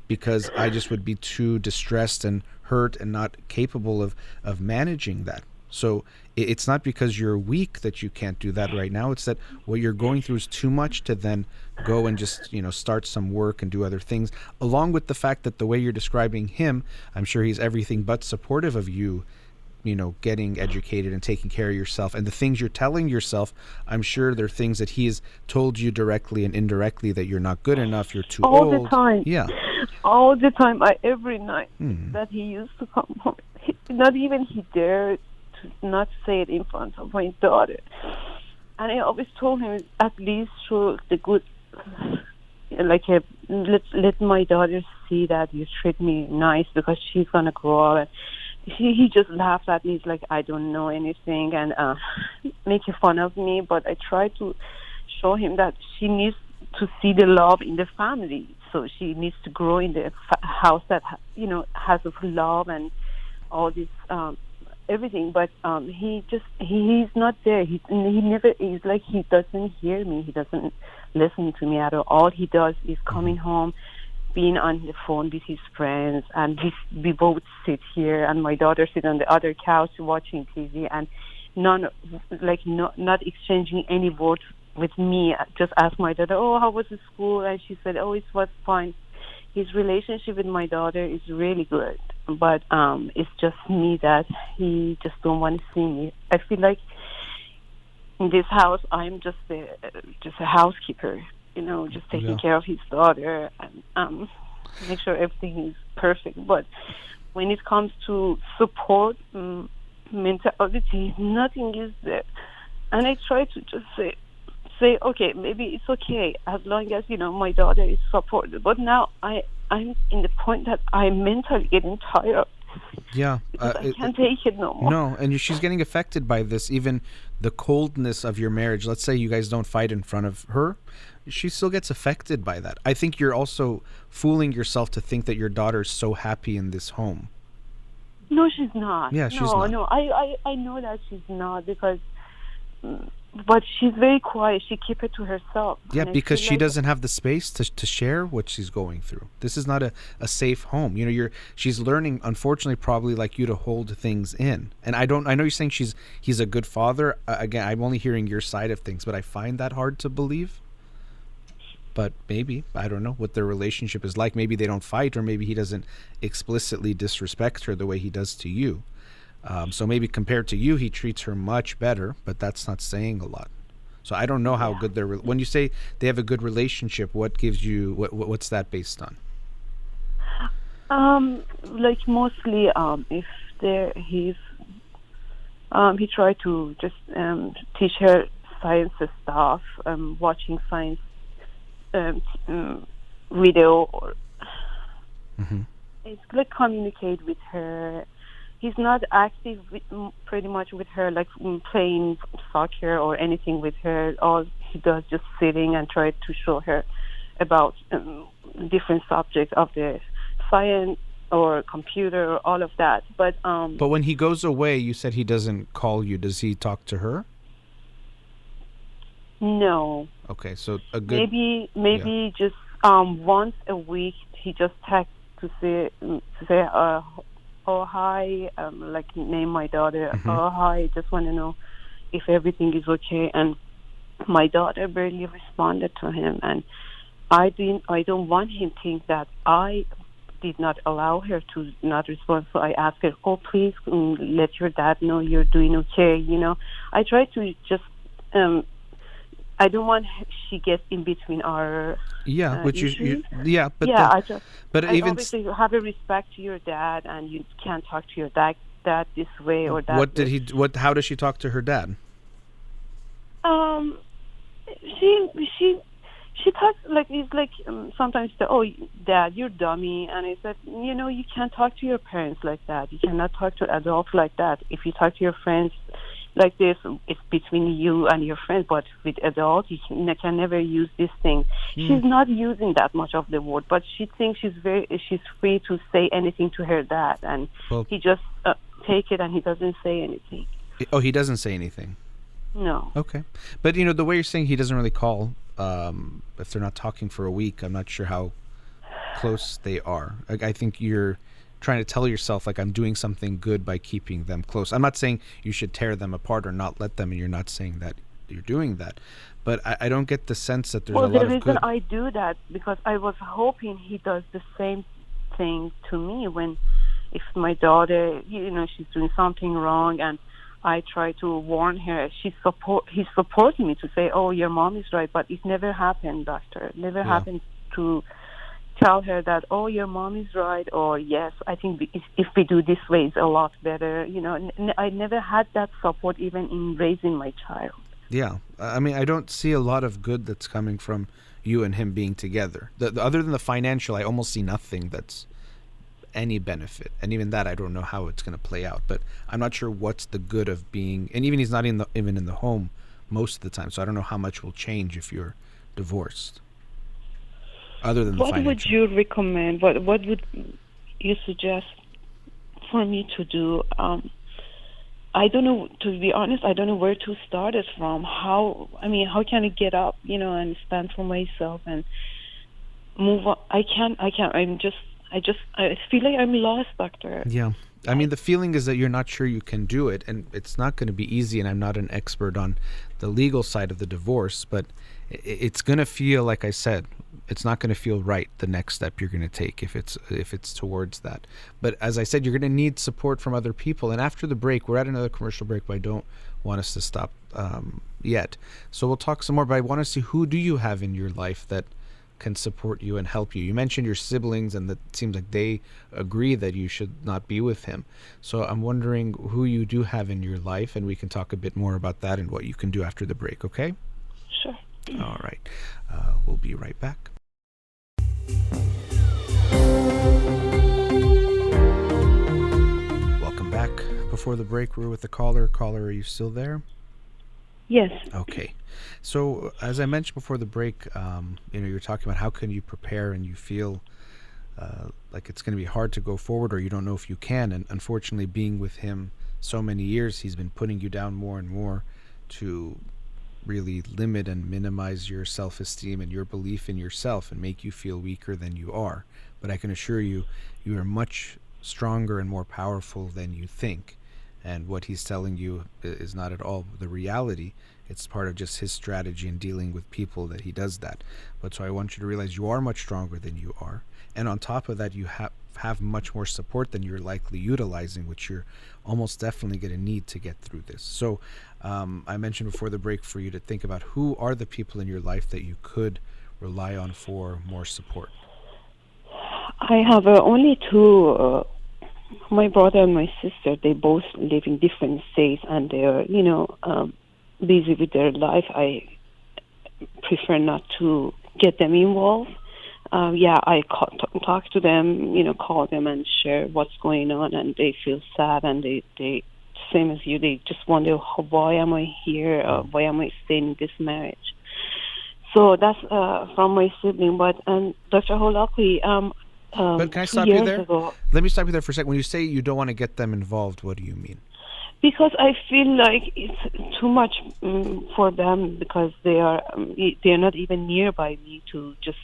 because I just would be too distressed and hurt and not capable of managing that. So it's not because you're weak that you can't do that right now. It's that what you're going through is too much to then go and just, start some work and do other things. Along with the fact that the way you're describing him, I'm sure he's everything but supportive of you, getting educated and taking care of yourself. And the things you're telling yourself, I'm sure they're things that he has told you directly and indirectly, that you're not good enough, you're too old. All the time. Yeah. All the time. Every night that he used to come home, not even he dared not say it in front of my daughter. And I always told him, at least show the good, let my daughter see that you treat me nice, because she's going to grow up. And he just laughed at me. He's like, I don't know anything, and making fun of me. But I try to show him that she needs to see the love in the family. So she needs to grow in the house that, has of love and all this, everything. But he's not there. He never, he's like, he doesn't hear me. He doesn't listen to me at all. All he does is coming home, being on the phone with his friends, and we both sit here, and my daughter sit on the other couch watching TV, and not exchanging any words with me. Just ask my daughter, how was the school? And she said, it was fine. His relationship with my daughter is really good, but it's just me that he just don't want to see me. I feel like in this house, I'm just a housekeeper, just taking care of his daughter and make sure everything is perfect. But when it comes to support, mentality, nothing is there. And I try to just say, okay, maybe it's okay as long as, my daughter is supported. But now I'm in the point that I'm mentally getting tired. Yeah. I can't take it no more. No, and she's getting affected by this, even the coldness of your marriage. Let's say you guys don't fight in front of her. She still gets affected by that. I think you're also fooling yourself to think that your daughter's so happy in this home. No, she's not. Yeah, she's not. No, I know that she's not, because... But she's very quiet. She keeps it to herself. Yeah, because she doesn't have the space to share what she's going through. This is not a safe home. She's learning, unfortunately, probably like you, to hold things in. And I know you're saying he's a good father. Again, I'm only hearing your side of things, but I find that hard to believe. But maybe, I don't know what their relationship is like. Maybe they don't fight, or maybe he doesn't explicitly disrespect her the way he does to you. So maybe compared to you, he treats her much better, but that's not saying a lot. So I don't know how good when you say they have a good relationship, what gives you, what's that based on? Mostly, if he tried to just teach her science stuff, watching science video, Hmm. It's like communicate with her. He's not active pretty much with her, like playing soccer or anything with her. All he does just sitting and try to show her about different subjects of the science or computer or all of that. But But when he goes away, you said he doesn't call you. Does he talk to her? no, Okay, so a good, maybe yeah. just once a week he just texts to say oh hi, like name my daughter. Hmm. Oh hi, just want to know if everything is okay. And my daughter barely responded to him, and I don't want him to think that I did not allow her to not respond. So I asked her, oh please let your dad know you're doing okay. I try to just um I don't want she gets in between our Yeah, which issues. yeah, Yeah, but I even obviously you have a respect to your dad, and you can't talk to your dad this way or that what did way. he? What? How does she talk to her dad? Um, she she she talks like it's like sometimes the oh dad you're dummy, and I said you can't talk to your parents like that. You cannot talk to adults like that. If you talk to your friends like this, it's between you and your friends. But with adults, you can never use this thing. Hmm. She's not using that much of the word, but she thinks she's free to say anything to her dad, and Well, he just take it and he doesn't say anything. oh, he doesn't say anything. No. Okay, but the way you're saying he doesn't really call. If they're not talking for a week, I'm not sure how close they are. I think you're trying to tell yourself like I'm doing something good by keeping them close. I'm not saying you should tear them apart or not let them, and you're not saying that you're doing that. But I don't get the sense that there's a Well, the lot of reason good. I do that because I was hoping he does the same thing to me when, if my daughter, she's doing something wrong, and I try to warn her, he's supporting me to say, "Oh, your mom is right," but it never happened, doctor. It never Yeah. happened to tell her that, "Oh, your mom is right," or "Yes, I think if we do this way, it's a lot better." I never had that support even in raising my child. Yeah, I mean, I don't see a lot of good that's coming from you and him being together. Other than the financial, I almost see nothing that's any benefit, and even that, I don't know how it's going to play out. But I'm not sure what's the good of being, and even he's not even in the home most of the time. So I don't know how much will change if you're divorced, other than the What would financial. you recommend? What would you suggest for me to do? I don't know. To be honest, I don't know where to start it from. How can I get up, and stand for myself and move on? I can't. I feel like I'm lost, doctor. Yeah. I I mean, the feeling is that you're not sure you can do it, and it's not going to be easy. And I'm not an expert on the legal side of the divorce, but it's going to feel, like I said, it's not going to feel right the next step you're going to take if it's towards that. But as I said, you're going to need support from other people. And after the break, we're at another commercial break, but I don't want us to stop yet. So we'll talk some more. But I want to see, who do you have in your life that can support you and help you? You mentioned your siblings, and that seems like they agree that you should not be with him. So I'm wondering who you do have in your life, and we can talk a bit more about that and what you can do after the break, okay? sure. All right. We'll be right back. Welcome back. Before the break, we're with the caller. Caller, are you still there? Yes. Okay. So as I mentioned before the break, you're talking about how can you prepare, and you feel like it's going to be hard to go forward, or you don't know if you can. And unfortunately, being with him so many years, he's been putting you down more and more to really limit and minimize your self-esteem and your belief in yourself, and make you feel weaker than you are. But I can assure you, you are much stronger and more powerful than you think. And what he's telling you is not at all the reality. It's part of just his strategy in dealing with people that he does that. But so I want you to realize you are much stronger than you are. And on top of that, you have much more support than you're likely utilizing, which you're almost definitely going to need to get through this. So I mentioned before the break for you to think about who are the people in your life that you could rely on for more support. I have only two. My brother and my sister. They both live in different states, and they're busy with their life. I prefer not to get them involved. yeah, I talk to them, call them and share what's going on, and they feel sad, and they same as you, they just wonder, why am I here? Why am I staying in this marriage? So that's from my sibling. But Dr. Holakouee, But can I two stop you years there? ago, Let me stop you there for a second. When you say you don't want to get them involved, what do you mean? because I feel like it's too much for them, because they're not even nearby me to just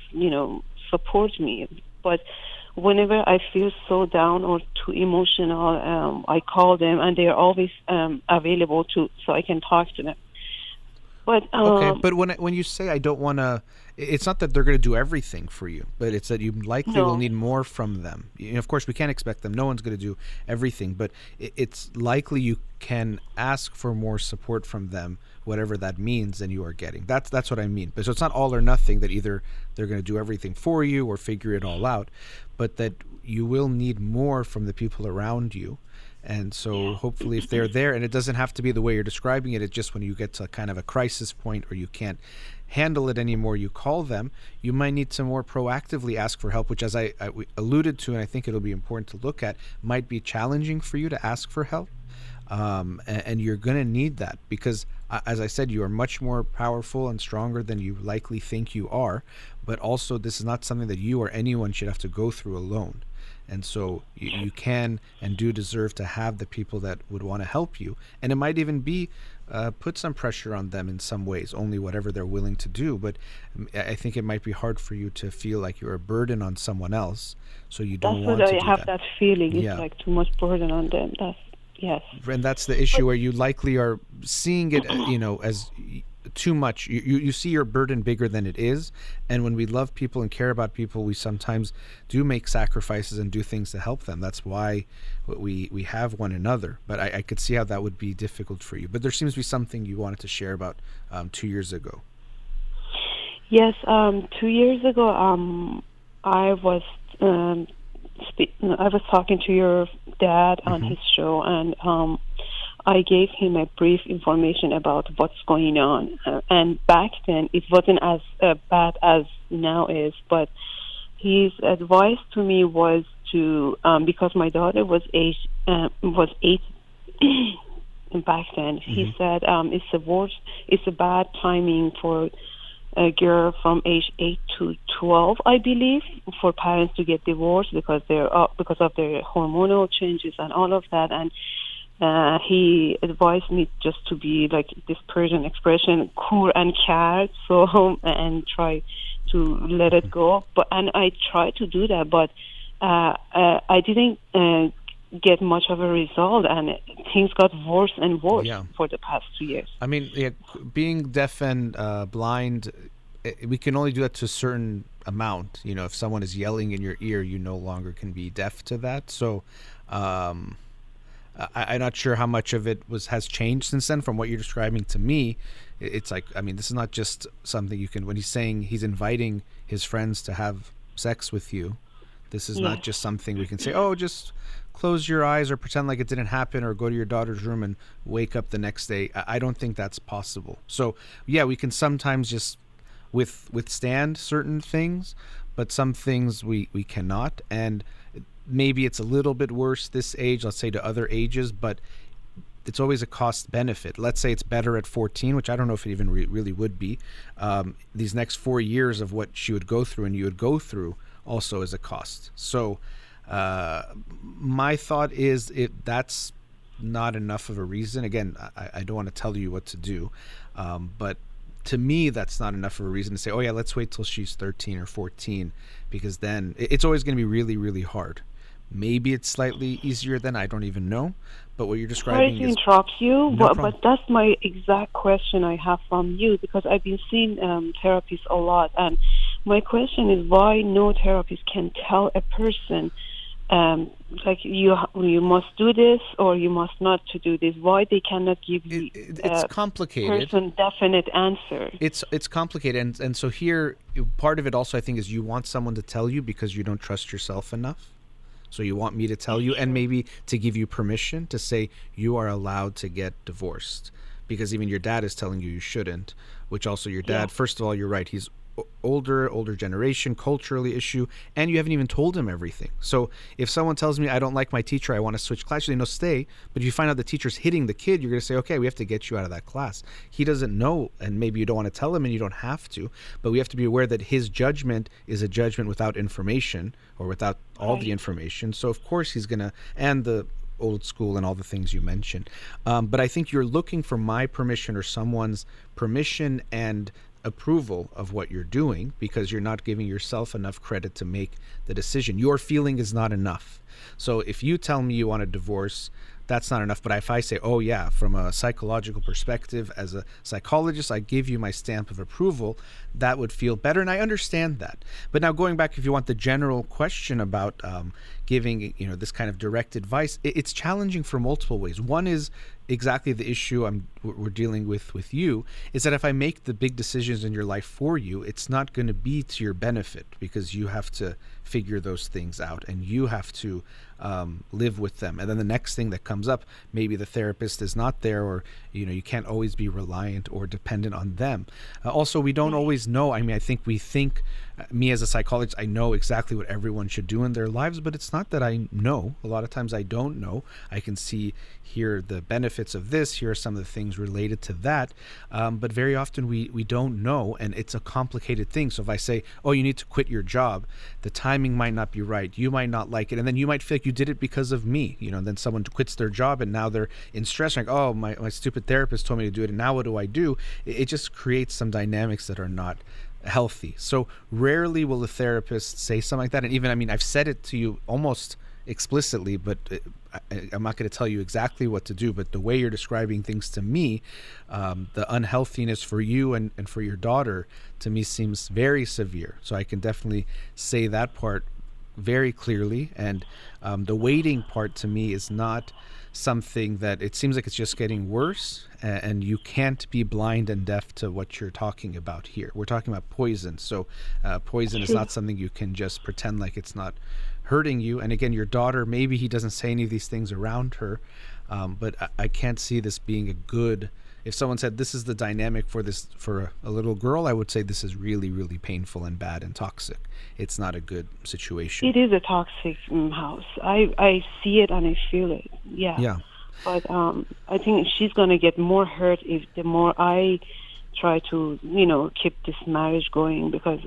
support me. But whenever I feel so down or too emotional, I call them, and they're always available so I can talk to them. But Okay, but when you say I don't want to, it's not that they're going to do everything for you, but it's that you likely will no, need more from them. Of course, we can't expect them. No one's going to do everything, but it's likely you can ask for more support from them, whatever that means, than you are getting. That's what I mean. But so it's not all or nothing, that either they're going to do everything for you or figure it all out, but that you will need more from the people around you. And so hopefully if they're there, and it doesn't have to be the way you're describing it, it's just when you get to kind of a crisis point or you can't handle it anymore, you call them. You might need to more proactively ask for help, which, as I alluded to, and I think it'll be important to look at, might be challenging for you to ask for help. And you're going to need that because, as I said, you are much more powerful and stronger than you likely think you are. But also, this is not something that you or anyone should have to go through alone. And so you can and do deserve to have the people that would want to help you. And it might even be put some pressure on them in some ways, only whatever they're willing to do. But I think it might be hard for you to feel like you're a burden on someone else. So you don't that's want what to I do have that feeling. Yeah. It's like too much burden on them. Yes. And that's the issue where you likely are seeing it, as too much. You see your burden bigger than it is. And when we love people and care about people, we sometimes do make sacrifices and do things to help them. That's why we have one another. But I could see how that would be difficult for you. But there seems to be something you wanted to share about 2 years ago. Yes. 2 years ago, I was I was talking to your dad on his show, and I gave him a brief information about what's going on. And back then, it wasn't as bad as now is, but his advice to me was to, because my daughter was 8 back then, he said it's a bad timing for a girl from age 8 to 12, I believe, for parents to get divorced because of their hormonal changes and all of that. And he advised me just to be, like this Persian expression, cool and care, and try to let it go. And I tried to do that, but I didn't get much of a result, and things got worse and worse for the past 2 years. I mean, being deaf and blind, we can only do that to a certain amount. If someone is yelling in your ear, you no longer can be deaf to that. So I'm not sure how much of it has changed since then. From what you're describing to me, it's like, I mean, this is not just something you can, when he's saying he's inviting his friends to have sex with you, this is not just something we can say, oh, just close your eyes or pretend like it didn't happen, or go to your daughter's room and wake up the next day. I don't think that's possible. So yeah, we can sometimes just withstand certain things, but some things we cannot. And maybe it's a little bit worse this age, let's say, to other ages, but it's always a cost benefit. Let's say it's better at 14, which I don't know if it even really would be. These next 4 years of what she would go through and you would go through also is a cost. So my thought is, that's not enough of a reason. Again, I don't want to tell you what to do, but to me, that's not enough of a reason to say, oh yeah, let's wait till she's 13 or 14, because then it's always going to be really, really hard. Maybe it's slightly easier then, I don't even know. But what you're describing Sorry to is... interrupt you, No but that's my exact question I have from you, because I've been seeing therapists a lot, and my question is why no therapist can tell a person like you must do this or you must not to do this. Why they cannot give you it's complicated. Person definite answer? It's complicated, and so here part of it also, I think, is you want someone to tell you because you don't trust yourself enough. So you want me to tell you, and maybe to give you permission to say you are allowed to get divorced, because even your dad is telling you shouldn't, which also your dad, first of all, you're right, he's older generation, culturally issue, and you haven't even told him everything. So if someone tells me I don't like my teacher, I want to switch class, you know, stay. But if you find out the teacher's hitting the kid, you're going to say, okay, we have to get you out of that class. He doesn't know, and maybe you don't want to tell him, and you don't have to. But we have to be aware that his judgment is a judgment without information, or without all the information. So of course he's going to, and the old school and all the things you mentioned. But I think you're looking for my permission or someone's permission and approval of what you're doing, because you're not giving yourself enough credit to make the decision. Your feeling is not enough. So if you tell me you want a divorce, that's not enough. But if I say, oh yeah, from a psychological perspective, as a psychologist, I give you my stamp of approval, that would feel better. And I understand that. But now going back, if you want the general question about giving, you know, this kind of direct advice, it's challenging for multiple ways. One is exactly the issue we're dealing with you, is that if I make the big decisions in your life for you, it's not going to be to your benefit, because you have to figure those things out and you have to live with them. And then the next thing that comes up, maybe the therapist is not there, or you know, you can't always be reliant or dependent on them. Also, we don't always know. I mean, I think we think, me as a psychologist, I know exactly what everyone should do in their lives, but it's not that I know. A lot of times I don't know. I can see here the benefits of this, here are some of the things related to that, but very often we don't know, and it's a complicated thing. So if I say, oh, you need to quit your job, the timing might not be right, you might not like it, and then you might feel like you did it because of me, you know, and then someone quits their job and now they're in stress, like, oh, my stupid therapist told me to do it, and now what do I do? It just creates some dynamics that are not healthy. So rarely will a therapist say something like that. And even, I mean, I've said it to you almost explicitly, but I'm not going to tell you exactly what to do. But the way you're describing things to me, the unhealthiness for you and for your daughter, to me seems very severe. So I can definitely say that part very clearly. And the waiting part to me is not something that, it seems like it's just getting worse, and you can't be blind and deaf to what you're talking about here. We're talking about poison. So poison is not something you can just pretend like it's not hurting you. And again, your daughter, maybe he doesn't say any of these things around her, but I can't see this being a good, if someone said this is the dynamic for this, for a little girl, I would say this is really, really painful and bad and toxic. It's not a good situation. It is a toxic house. I see it and I feel it. Yeah. But I think she's going to get more hurt if the more I try to, you know, keep this marriage going, because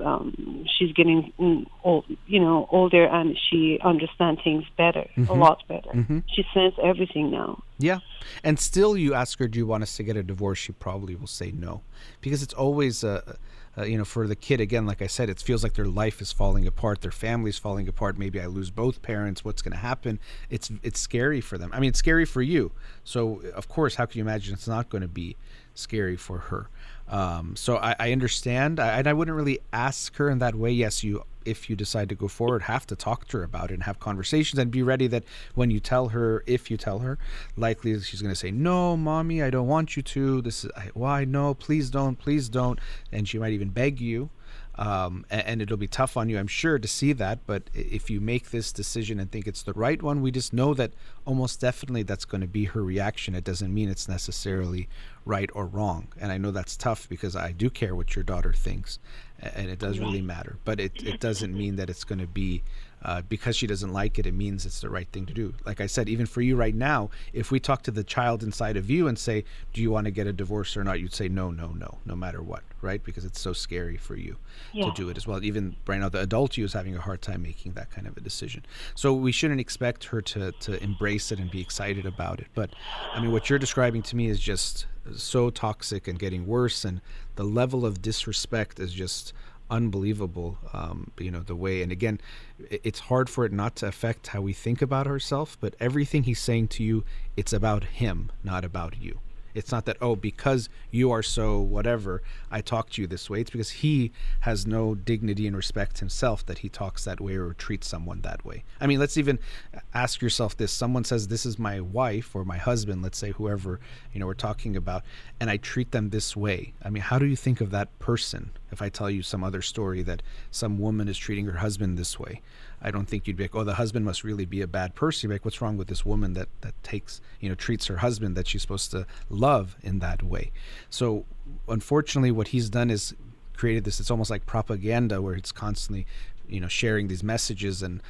she's getting old, you know, older, and she understands things better, a lot better. She senses everything now. Yeah. And still you ask her, do you want us to get a divorce? She probably will say no, because it's always you know, for the kid, again, like I said, it feels like their life is falling apart, their family's falling apart. Maybe I lose both parents. What's going to happen? It's scary for them. I mean, it's scary for you. So of course, how can you imagine it's not going to be scary for her? So I understand, and I wouldn't really ask her in that way. Yes, you, if you decide to go forward, have to talk to her about it and have conversations, and be ready that when you tell her, if you tell her, likely she's going to say, no, mommy, I don't want you to. This is why, no, please don't, and she might even beg you. And it'll be tough on you, I'm sure, to see that. But if you make this decision and think it's the right one, we just know that almost definitely that's going to be her reaction. It doesn't mean it's necessarily right or wrong. And I know that's tough, because I do care what your daughter thinks, and it does really matter. But it doesn't mean that it's going to be because she doesn't like it, it means it's the right thing to do. Like I said, even for you right now, if we talk to the child inside of you and say, do you want to get a divorce or not? You'd say no matter what, right? Because it's so scary for you to do it as well. Even right now, the adult you is having a hard time making that kind of a decision. So we shouldn't expect her to embrace it and be excited about it. But I mean, what you're describing to me is just so toxic and getting worse, and the level of disrespect is just unbelievable. You know, the way, and again, it's hard for it not to affect how we think about ourselves, but everything he's saying to you, it's about him, not about you. It's not that, oh, because you are so whatever, I talk to you this way. It's because he has no dignity and respect himself that he talks that way or treats someone that way. I mean, let's even ask yourself this. Someone says, this is my wife or my husband, let's say whoever, you know, we're talking about, and I treat them this way. I mean, how do you think of that person? If I tell you some other story that some woman is treating her husband this way, I don't think you'd be like, oh, the husband must really be a bad person. You'd be like, what's wrong with this woman that takes, you know, treats her husband that she's supposed to love in that way? So unfortunately, what he's done is created this, it's almost like propaganda where it's constantly, sharing these messages and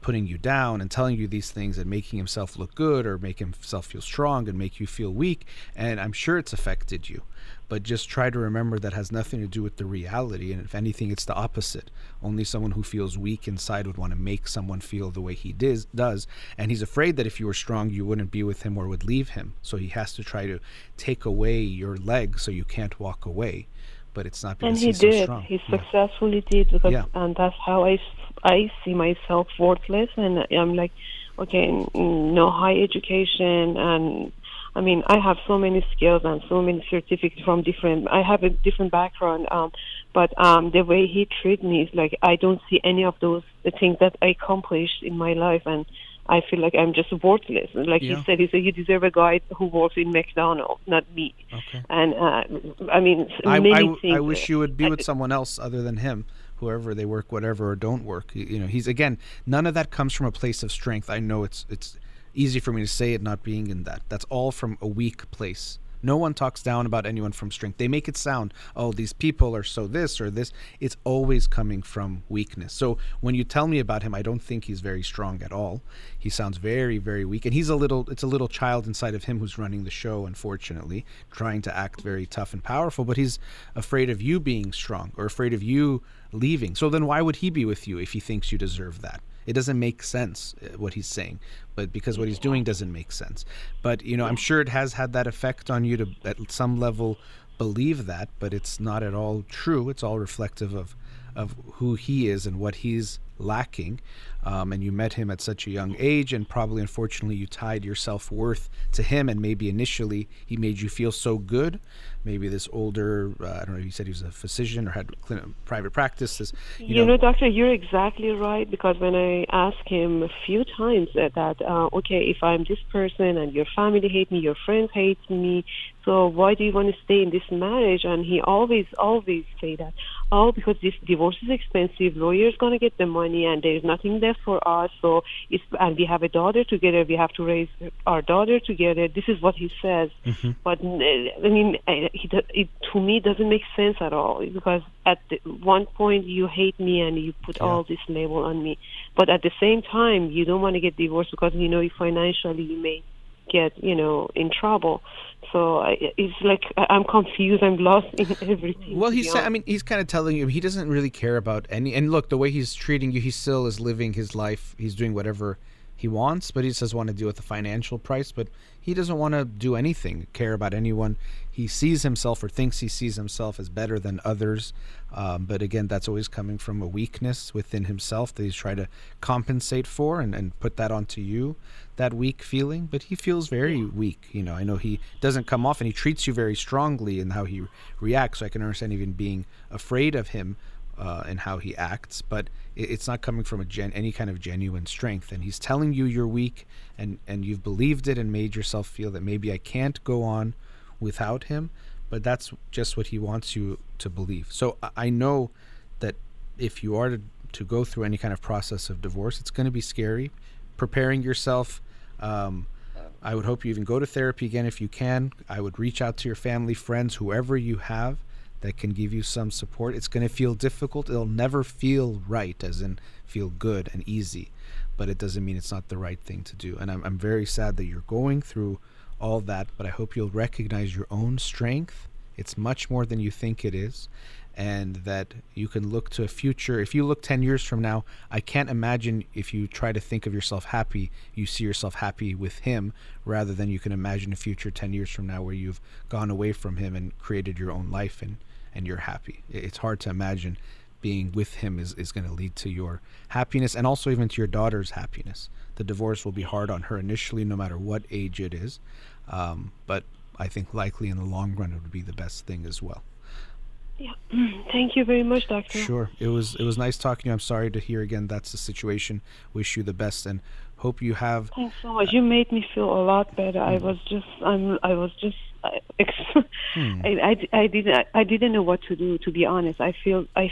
putting you down and telling you these things and making himself look good or make himself feel strong and make you feel weak. And I'm sure it's affected you, but just try to remember that has nothing to do with the reality. And if anything, it's the opposite. Only someone who feels weak inside would want to make someone feel the way he does. And he's afraid that if you were strong, you wouldn't be with him or would leave him. So he has to try to take away your leg so you can't walk away. But it's not because he's so strong. He successfully did, because Yeah. and that's how I see myself worthless, and I'm like, okay, no high education, and I mean I have so many skills and so many certificates from I have a different background, but the way he treats me is like I don't see any of those the things that I accomplished in my life, and I feel like I'm just worthless. Like he said, you deserve a guy who works in McDonald's, not me. Okay. And I mean, many things. I wish you would be with someone else other than him, whoever they work, whatever, or don't work. He's, again, none of that comes from a place of strength. I know it's easy for me to say it, not being in that. That's all from a weak place. No one talks down about anyone from strength. They make it sound, oh, these people are so this or this. It's always coming from weakness. So when you tell me about him, I don't think he's very strong at all. He sounds very, very weak. And it's a little child inside of him who's running the show, unfortunately, trying to act very tough and powerful, but he's afraid of you being strong or afraid of you leaving. So then why would he be with you if he thinks you deserve that? It doesn't make sense what he's saying, but because what he's doing doesn't make sense. But, I'm sure it has had that effect on you to, at some level, believe that, but it's not at all true. It's all reflective of who he is and what he's lacking. And you met him at such a young age, and probably, unfortunately, you tied your self-worth to him, and maybe initially he made you feel so good. Maybe this older, I don't know, you said he was a physician or had private practice. Doctor, you're exactly right, because when I asked him a few times that okay, if I'm this person and your family hate me, your friends hate me, so why do you want to stay in this marriage? And he always say that, because this divorce is expensive, lawyer's going to get the money, and there's nothing left for us, and we have a daughter together, we have to raise our daughter together. This is what he says. Mm-hmm. But, I mean, it to me doesn't make sense at all, because at one point you hate me and you put all this label on me, but at the same time you don't want to get divorced because financially you may get in trouble. So it's like I'm confused, I'm lost in everything. Well, he's kind of telling you he doesn't really care about any, and look, the way he's treating you, he still is living his life, he's doing whatever he wants, but he just doesn't want to deal with the financial price. But he doesn't want to do anything, care about anyone. He sees himself, or thinks he sees himself, as better than others. But again, that's always coming from a weakness within himself that he's trying to compensate for and put that onto you, that weak feeling. But he feels very weak. I know he doesn't come off, and he treats you very strongly in how he reacts. So I can understand even being afraid of him and how he acts, but it's not coming from any kind of genuine strength. And he's telling you you're weak, and you've believed it and made yourself feel that maybe I can't go on without him, but that's just what he wants you to believe. So I know that if you are to go through any kind of process of divorce, it's going to be scary. Preparing yourself, I would hope you even go to therapy again if you can. I would reach out to your family, friends, whoever you have that can give you some support. It's going to feel difficult. It'll never feel right, as in feel good and easy, but it doesn't mean it's not the right thing to do. And I'm very sad that you're going through all that, but I hope you'll recognize your own strength. It's much more than you think it is, and that you can look to a future. If you look 10 years from now, I can't imagine, if you try to think of yourself happy, you see yourself happy with him, rather than you can imagine a future 10 years from now where you've gone away from him and created your own life and you're happy. It's hard to imagine being with him is going to lead to your happiness, and also even to your daughter's happiness. The divorce will be hard on her initially, no matter what age it is, but I think likely in the long run it would be the best thing as well. Yeah. Thank you very much, Doctor. Sure. It was nice talking to you. I'm sorry to hear again that's the situation. Wish you the best, and hope you have. Thanks so much. You made me feel a lot better. I didn't know what to do, to be honest. I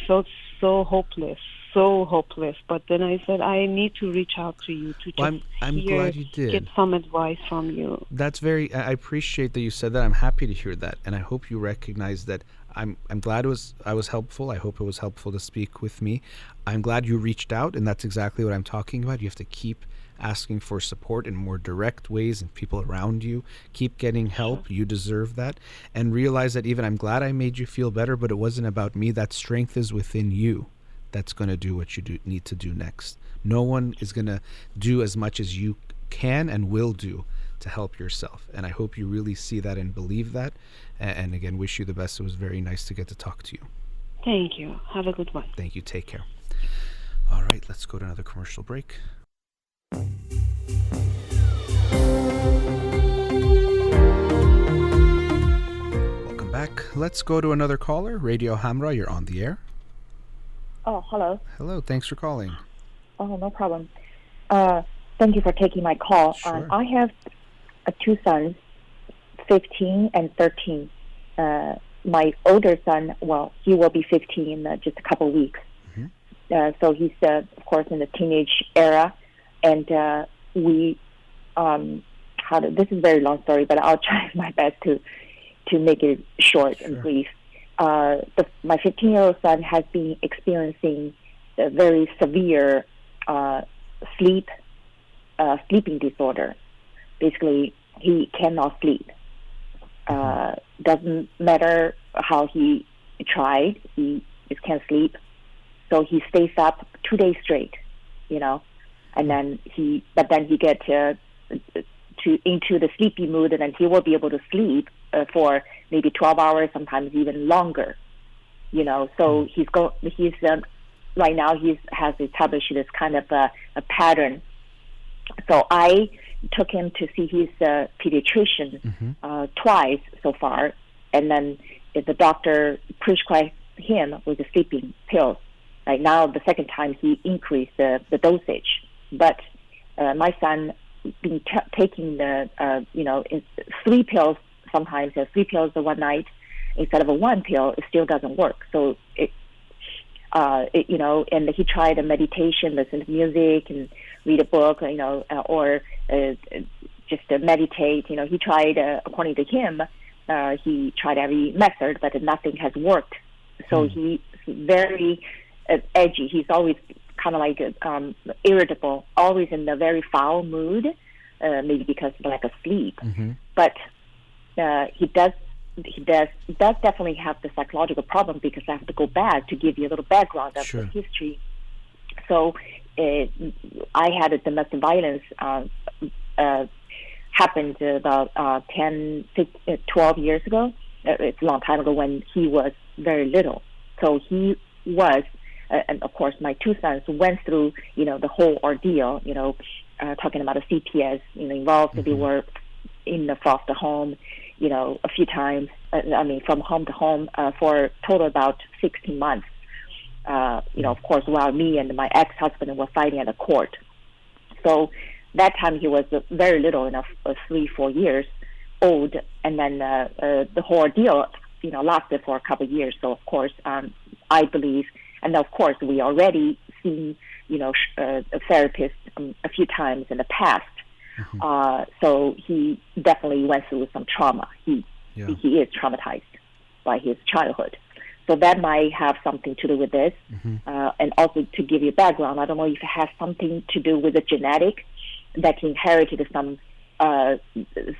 felt so hopeless. But then I said, I need to reach out to you to just I'm glad you did. Get some advice from you. I appreciate that you said that. I'm happy to hear that, and I hope you recognize that I'm glad I was helpful. I hope it was helpful to speak with me. I'm glad you reached out, and that's exactly what I'm talking about. You have to keep asking for support in more direct ways and people around you. Keep getting help. You deserve that. And realize that even I'm glad I made you feel better, but it wasn't about me. That strength is within you. That's going to do what you need to do next. No one is going to do as much as you can and will do to help yourself. And I hope you really see that and believe that. And again, wish you the best. It was very nice to get to talk to you. Thank you. Have a good one. Thank you. Take care. All right, let's go to another commercial break. Welcome back. Let's go to another caller. Radio Hamra, you're on the air. Oh, hello. Hello, thanks for calling. Oh, no problem. Thank you for taking my call. Sure. I have two sons, 15 and 13. My older son, well, he will be 15 in just a couple of weeks. Mm-hmm. So he's, of course, in the teenage era. And this is a very long story, but I'll try my best to make it short and brief. My 15-year-old son has been experiencing a very severe sleeping disorder. Basically, he cannot sleep. Doesn't matter how he tried, he just can't sleep. So he stays up 2 days straight, and then he gets into the sleepy mood, and then he will be able to sleep for maybe 12 hours, sometimes even longer. So right now he has established this kind of a pattern. So I took him to see his pediatrician twice so far, and then the doctor prescribed him with the sleeping pills. Right now, the second time he increased the dosage, but my son been taking the 3 pills sometimes, 3 pills one night instead of a 1 pill. It still doesn't work. So and he tried a meditation, listen to music, and read a book, or just meditate. He tried, according to him, he tried every method, but nothing has worked. So he's very edgy. He's always kind of like irritable, always in a very foul mood, maybe because of lack of sleep. Mm-hmm. But he does definitely have the psychological problem, because I have to go back to give you a little background of the history. So I had a domestic violence happened about 12 years ago. It's a long time ago, when he was very little. So he was, and of course my 2 sons went through, the whole ordeal, talking about a CPS, involved. They were in the foster home, a few times, from home to home, for a total about 16 months. Of course, while me and my ex-husband were fighting at the court. So that time he was very little, 3-4 years old, and then the whole ordeal, lasted for a couple of years. So of course, I believe, and of course we already seen, a therapist a few times in the past. So he definitely went through some trauma. He is traumatized by his childhood. So that might have something to do with this. And also, to give you background, I don't know if it has something to do with the genetic, that he inherited some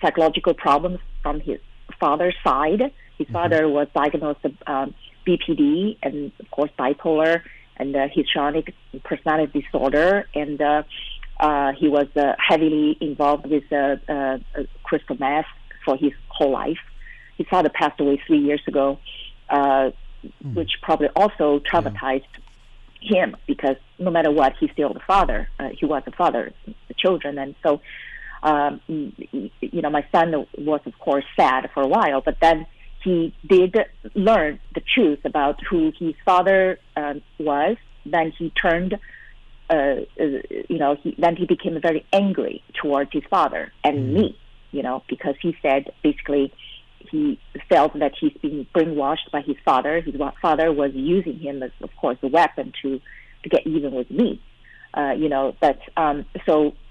psychological problems from his father's side. His father was diagnosed with BPD, and of course bipolar, and histrionic personality disorder, and he was heavily involved with crystal meth for his whole life. His father passed away 3 years ago, which probably also traumatized him, because no matter what, he's still the father. He was the father of the children. And so, my son was, of course, sad for a while, but then he did learn the truth about who his father was. Then he turned, then he became very angry towards his father and me, because he said, basically, he felt that he's being brainwashed by his father. His father was using him as, of course, a weapon to get even with me, and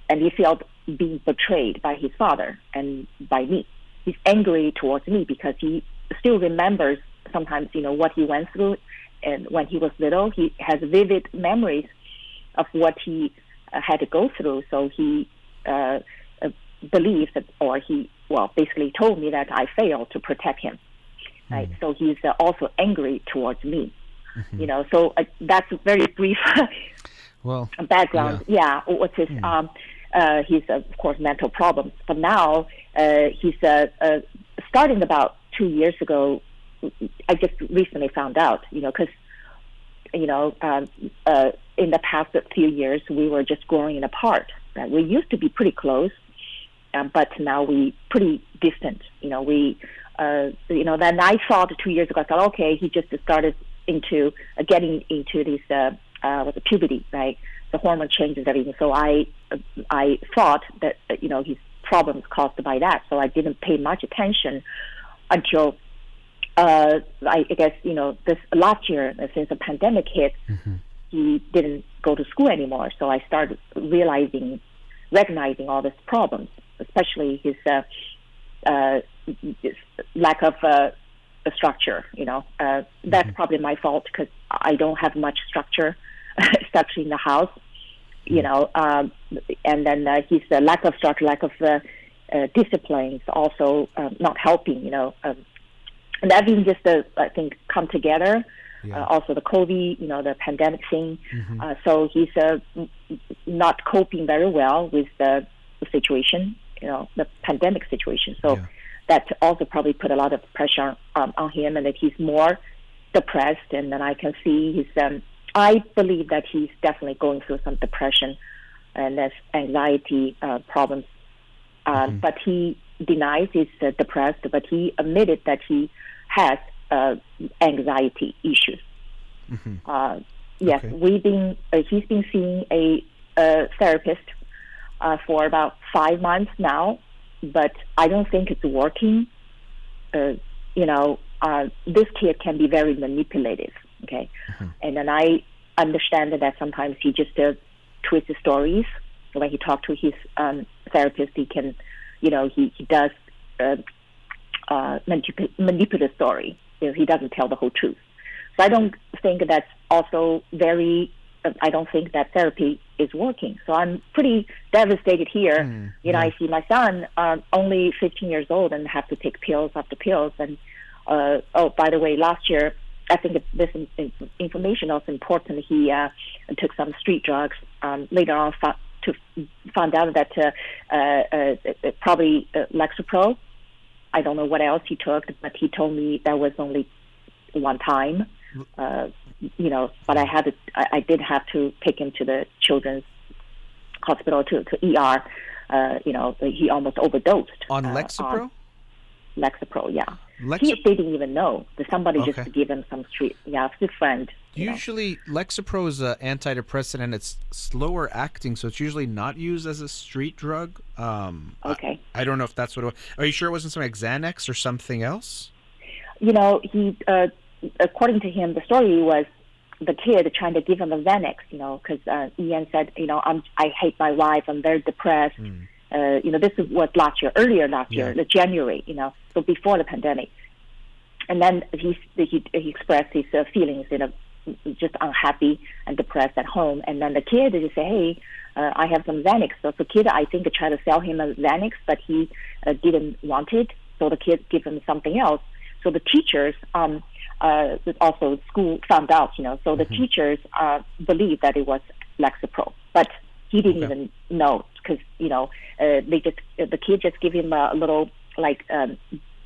he felt being betrayed by his father and by me. He's angry towards me because he still remembers sometimes, what he went through, and when he was little, he has vivid memories of what he had to go through. So he believes that, or he, basically told me that I failed to protect him. Right? So he's also angry towards me. So that's a very brief background. Yeah, what's his? He's of course mental problems, but now he's starting about 2 years ago. I just recently found out, because in the past few years we were just growing apart. Right? We used to be pretty close, but now we pretty distant. Then I thought 2 years ago, I thought, okay, he just started getting into this puberty, right? The hormone changes, everything. So I thought that his problems caused by that. So I didn't pay much attention until I guess this last year, since the pandemic hit, he didn't go to school anymore. So I started recognizing all these problems, especially his lack of structure. That's probably my fault because I don't have much structure, especially in the house. And then his lack of structure, lack of discipline is also not helping. And everything just I think come together. Also the COVID, the pandemic thing. So he's not coping very well with the situation, the pandemic situation. So that also probably put a lot of pressure on him, and that he's more depressed. And then I can see he's. I believe that he's definitely going through some depression and there's anxiety problems. But he denies he's depressed, but he admitted that he has anxiety issues. Yes, he's been seeing a therapist for about 5 months now, but I don't think it's working. This kid can be very manipulative. Okay, and then I understand that sometimes he just twists the stories. When he talks to his therapist, he can, he does manipulate story. He doesn't tell the whole truth. So I don't think that's also very. I don't think that therapy is working. So I'm pretty devastated here. I see my son only 15 years old and have to take pills after pills. And by the way, last year, I think this information also important. He took some street drugs. Later on, found out that probably Lexapro. I don't know what else he took, but he told me that was only one time. But I did have to take him to the children's hospital to ER. He almost overdosed on Lexapro. Lexapro, yeah. He didn't even know. Somebody just gave him some his friend. Usually, Lexapro is an antidepressant, and it's slower acting, so it's usually not used as a street drug. I don't know if that's what it was. Are you sure it wasn't something like Xanax or something else? He, according to him, the story was the kid trying to give him a Xanax, because Ian said, I hate my wife, I'm very depressed. This was earlier last year, the January, so before the pandemic. And then he expressed his feelings, just unhappy and depressed at home. And then the kid just say, hey, I have some Xanax. So the kid, I think, tried to sell him a Xanax, but he didn't want it. So the kid gave him something else. So the teachers, also school found out, so the teachers believed that it was Lexapro. But he didn't even know because, the kid just gave him a little,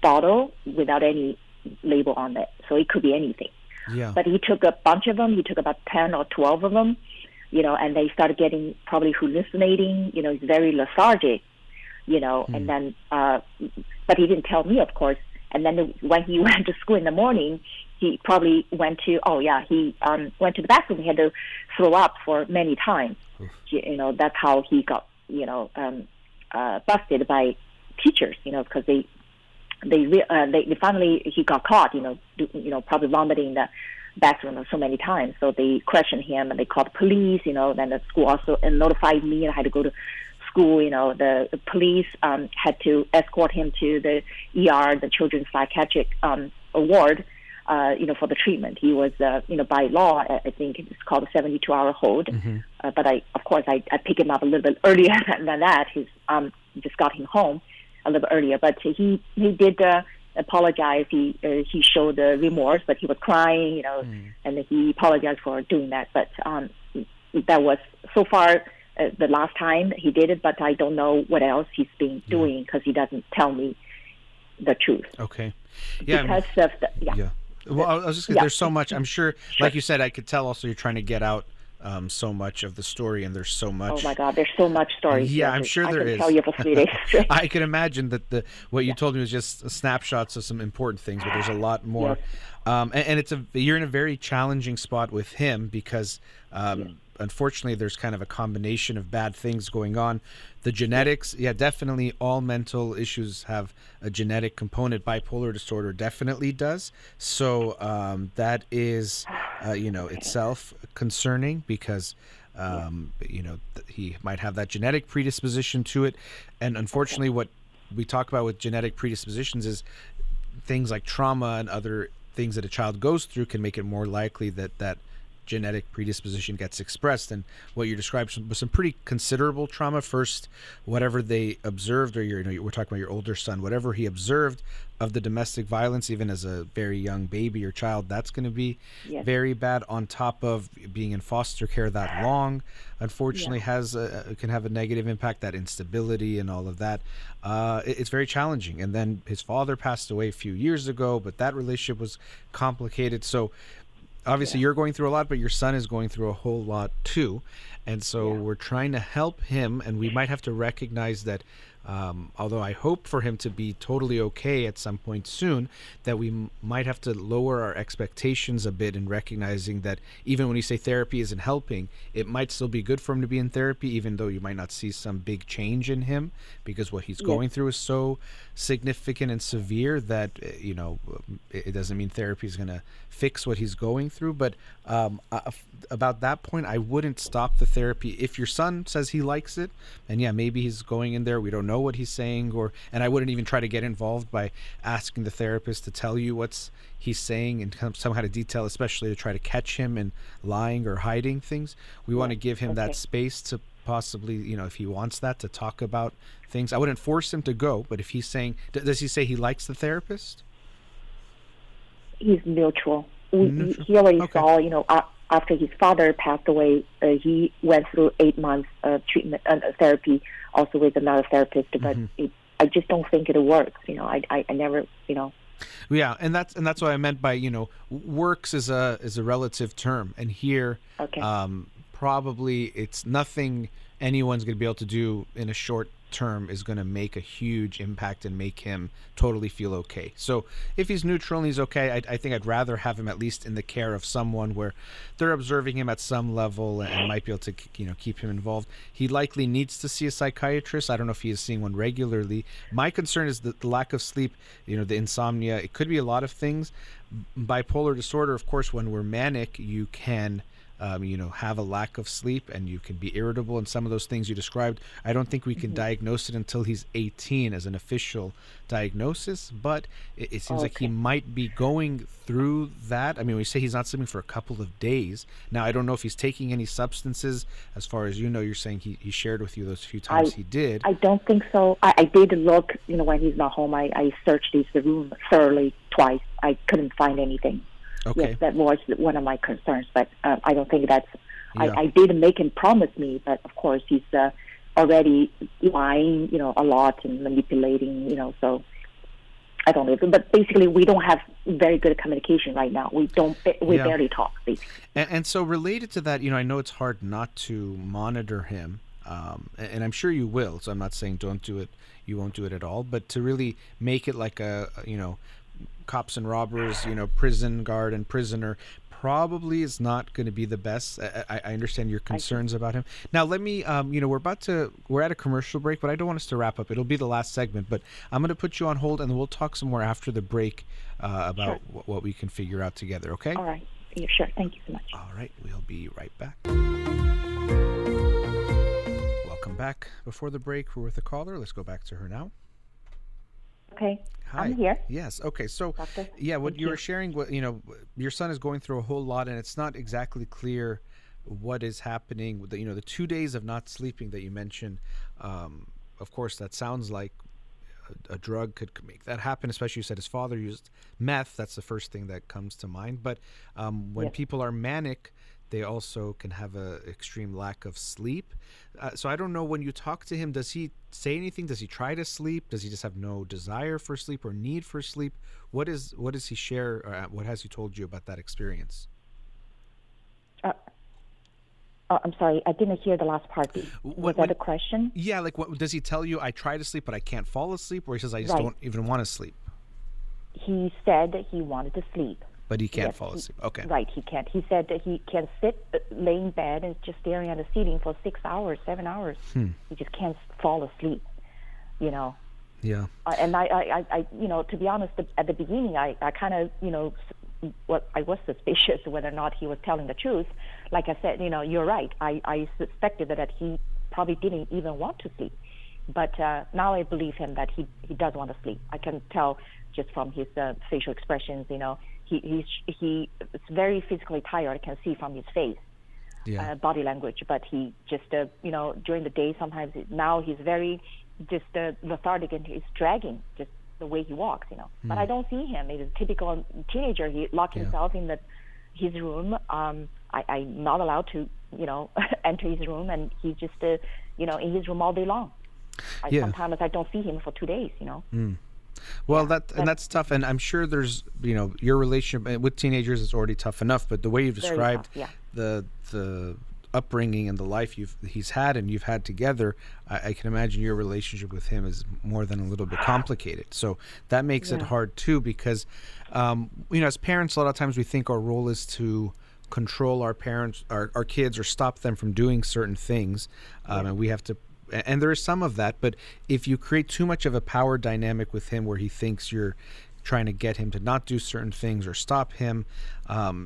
bottle without any label on it. So it could be anything. Yeah. But he took a bunch of them. He took about 10 or 12 of them, and they started getting probably hallucinating. He's very lethargic, and then, but he didn't tell me, of course. And then when he went to school in the morning, he probably went to, went to the bathroom. He had to throw up for many times. That's how he got, busted by teachers, because they finally, he got caught, probably vomiting in the bathroom so many times. So they questioned him and they called the police, then the school also notified me and I had to go to school. The police had to escort him to the ER, the children's psychiatric ward. for the treatment. He was, by law, I think it's called a 72-hour hold. But of course, I picked him up a little bit earlier than that. He's just got him home a little bit earlier. But he did apologize. He showed remorse, but he was crying, and he apologized for doing that. But that was so far the last time he did it. But I don't know what else he's been doing because he doesn't tell me the truth. Okay. Yeah. Because of the Well, I was just gonna, there's so much. I'm sure, like you said, I could tell. Also, you're trying to get out so much of the story, and there's so much. Oh my God, there's so much story. Yeah, I'm sure there is. I can tell you for 3 days straight. I can imagine that what you told me was just snapshots of some important things, but there's a lot more. Yes. And you're in a very challenging spot with him because. Unfortunately, there's kind of a combination of bad things going on. The genetics, definitely all mental issues have a genetic component. Bipolar disorder definitely does. So that is, itself concerning because, he might have that genetic predisposition to it. And unfortunately, what we talk about with genetic predispositions is things like trauma and other things that a child goes through can make it more likely that genetic predisposition gets expressed. And what you described was some pretty considerable trauma. First, whatever they observed, or we're talking about your older son, whatever he observed of the domestic violence, even as a very young baby or child, that's going to be very bad. On top of being in foster care that long, unfortunately, can have a negative impact. That instability and all of that, it's very challenging. And then his father passed away a few years ago, but that relationship was complicated. So obviously you're going through a lot, but your son is going through a whole lot too. And so we're trying to help him, and we might have to recognize that although I hope for him to be totally okay at some point soon, that we might have to lower our expectations a bit in recognizing that even when you say therapy isn't helping, it might still be good for him to be in therapy, even though you might not see some big change in him because what he's going through is so significant and severe that, it doesn't mean therapy is going to fix what he's going through. But about that point, I wouldn't stop the therapy. If your son says he likes it, and maybe he's going in there, we don't know what he's saying, and I wouldn't even try to get involved by asking the therapist to tell you what's he's saying in some kind of detail, especially to try to catch him in lying or hiding things. We want to give him that space to possibly, if he wants that, to talk about things. I wouldn't force him to go, but if he's saying, does he say he likes the therapist? He's neutral. He already saw, after his father passed away, he went through 8 months of treatment therapy, also with another therapist. But I just don't think it works. I never, Yeah, and that's what I meant by works is a relative term, and here probably it's nothing anyone's going to be able to do in a short term is going to make a huge impact and make him totally feel okay. So if he's neutral and he's okay, I think I'd rather have him at least in the care of someone where they're observing him at some level and might be able to keep him involved. He likely needs to see a psychiatrist. I don't know if he is seeing one regularly. My concern is the lack of sleep, the insomnia. It could be a lot of things. Bipolar disorder, of course, when we're manic, you can have a lack of sleep and you can be irritable, and some of those things you described. I don't think we can diagnose it until he's 18 as an official diagnosis, but it seems like he might be going through that. I mean, we say he's not sleeping for a couple of days. Now, I don't know if he's taking any substances. As far as you're saying he shared with you those few times he did. I don't think so. I did look, when he's not home, I searched the room thoroughly twice. I couldn't find anything. Okay. Yes, that was one of my concerns, but I don't think that's. I did make him promise me, but of course he's already lying, a lot and manipulating, So I don't know. But basically, we don't have very good communication right now. We barely talk, basically. And so related to that, I know it's hard not to monitor him, and I'm sure you will. So I'm not saying don't do it. You won't do it at all, but to really make it like a cops and robbers, prison guard and prisoner probably is not going to be the best. I understand your concerns about him. Now, let me, we're at a commercial break, but I don't want us to wrap up. It'll be the last segment, but I'm going to put you on hold and we'll talk some more after the break about what we can figure out together. Okay? All right. Yeah, sure. Thank you so much. All right. We'll be right back. Welcome back. Before the break, we're with a caller. Let's go back to her now. Okay. Hi. I'm here. Yes. Okay. So, Doctor, yeah, what thank you you. were sharing, what your son is going through a whole lot, and it's not exactly clear what is happening. With the 2 days of not sleeping that you mentioned. Of course, that sounds like a drug could make that happen. Especially, you said his father used meth. That's the first thing that comes to mind. But when Yes. people are manic, they also can have a extreme lack of sleep. So I don't know, when you talk to him, does he say anything? Does he try to sleep? Does he just have no desire for sleep or need for sleep? What does he share? Or what has he told you about that experience? Uh, I'm sorry, I didn't hear the last part. Was that a question? Yeah, like, what does he tell you? I try to sleep, but I can't fall asleep, or he says I just Right. don't even want to sleep, He said that he wanted to sleep. but he can't Yes, fall asleep. Okay. Right, he can't. He said that he can sit, lay in bed and just staring at the ceiling for 6 hours, 7 hours. He just can't fall asleep, you know. Yeah. And I, to be honest, at the beginning, I kind of, I was suspicious whether or not he was telling the truth. Like I said, you're right. I suspected that he probably didn't even want to sleep. But now I believe him that he does want to sleep. I can tell just from his facial expressions, he's very physically tired. I can see from his face, body language. But he just, during the day, sometimes now he's very just lethargic and he's dragging just the way he walks, But I don't see him. He's a typical teenager. He locked himself in his room. I'm not allowed to, enter his room, and he's just, in his room all day long. Sometimes I don't see him for 2 days, Well, that's tough, and I'm sure there's, your relationship with teenagers is already tough enough, but the way you've described the upbringing and the life he's had and you've had together, I can imagine your relationship with him is more than a little bit complicated. So that makes it hard too, because as parents, a lot of times we think our role is to control our kids or stop them from doing certain things, and we have to. And there is some of that, but if you create too much of a power dynamic with him where he thinks you're trying to get him to not do certain things or stop him,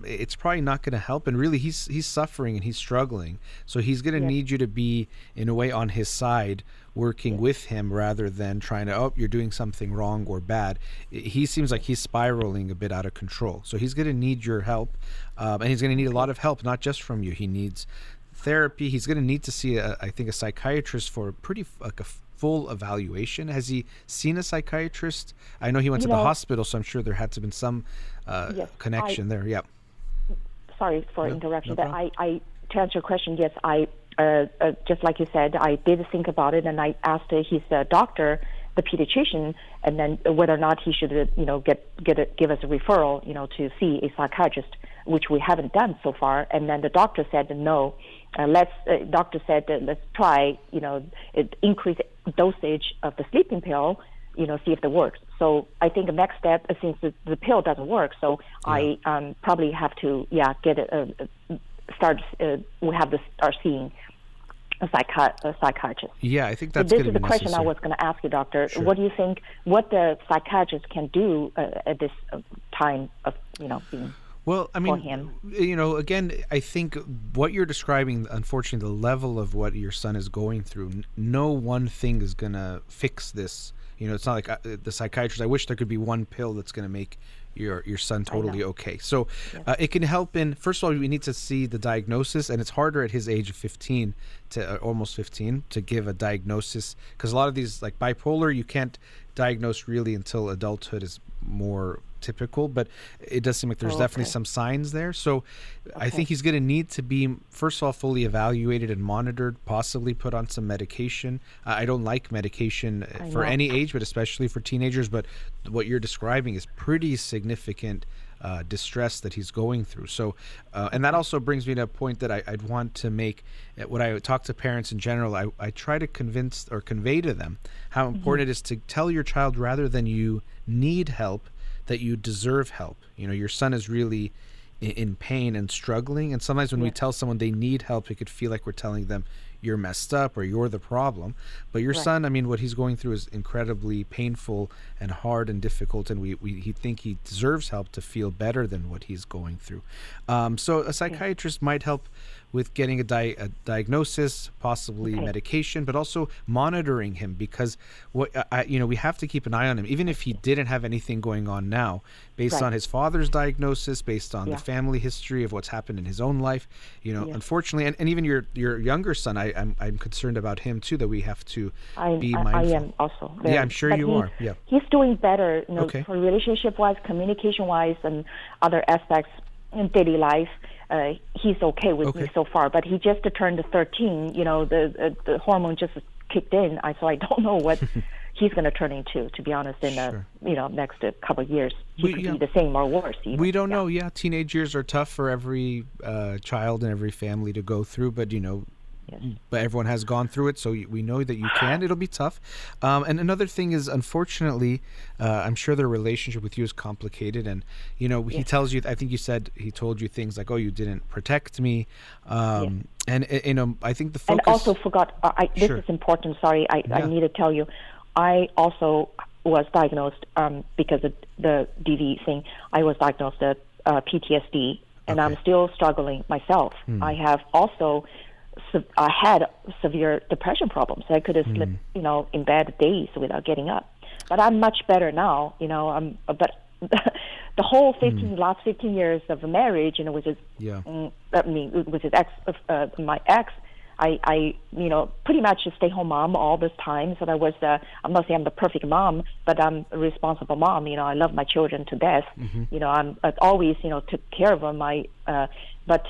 it's probably not going to help. And really, he's suffering and he's struggling. So he's going to need you to be, in a way, on his side, working with him rather than trying to, you're doing something wrong or bad. He seems like he's spiraling a bit out of control. So he's going to need your help, and he's going to need a lot of help, not just from you. He needs therapy. He's going to need to see, I think, a psychiatrist for a full evaluation. Has he seen a psychiatrist? I know he went to the hospital, so I'm sure there had to have been some connection there. Yeah. Sorry for interruption. No But to answer your question, yes, I just like you said, I did think about it, and I asked his doctor, the pediatrician, and then whether or not he should, give us a referral, to see a psychiatrist, which we haven't done so far. And then the doctor said no. Doctor said let's try, increase dosage of the sleeping pill, see if it works. So I think the next step, since the pill doesn't work, so I probably have to get we have to start seeing a psychiatrist. Yeah, I think that's so going to be this is the question necessary. I was going to ask you, Doctor. Sure. What do you think? What the psychiatrist can do at this time of being? Well, I mean, him. Again, I think what you're describing, unfortunately, the level of what your son is going through, no one thing is going to fix this. It's not like the psychiatrist. I wish there could be one pill that's going to make your son totally okay. So it can help in, first of all, we need to see the diagnosis, and it's harder at his age of 15 to almost 15 to give a diagnosis, because a lot of these, like bipolar, you can't diagnose really until adulthood is more typical, but it does seem like there's definitely some signs there. So I think he's going to need to be, first of all, fully evaluated and monitored, possibly put on some medication. I don't like medication for any age, but especially for teenagers. But what you're describing is pretty significant distress that he's going through. So, and that also brings me to a point that I'd want to make. When I talk to parents in general, I try to convince or convey to them how important it is to tell your child, rather than you need help, that you deserve help. Your son is really in pain and struggling, and sometimes when we tell someone they need help, it could feel like we're telling them you're messed up or you're the problem. But your son, I mean, what he's going through is incredibly painful and hard and difficult, and he think he deserves help to feel better than what he's going through. So a psychiatrist might help with getting a diagnosis, possibly medication, but also monitoring him, because we have to keep an eye on him, even if he didn't have anything going on now, based on his father's diagnosis, based on the family history of what's happened in his own life. Unfortunately, and even your younger son, I'm concerned about him too, that we have to be mindful. I am also. Yeah, I'm sure you are. Yeah, he's doing better, for relationship-wise, communication-wise, and other aspects in daily life. He's okay with me so far, but he just turned 13. The hormone just kicked in. So I don't know what he's going to turn into. To be honest, in the next couple of years, he could be the same or worse. Even. We don't know. Yeah, teenage years are tough for every child and every family to go through, but but everyone has gone through it, so we know that you can. It'll be tough. And another thing is, unfortunately, I'm sure their relationship with you is complicated. And, he tells you, I think you said he told you things like, oh, you didn't protect me. And, I think the focus... And also forgot, this is important, sorry, I need to tell you. I also was diagnosed, because of the DV thing, I was diagnosed with PTSD, and I'm still struggling myself. I have also... I had severe depression problems. I could have slept, in bed days without getting up. But I'm much better now, But the whole last 15 years of marriage, with his, with his my ex, I pretty much a stay-home mom all this time. So I'm not saying I'm the perfect mom, but I'm a responsible mom. I love my children to death. I always, took care of them. But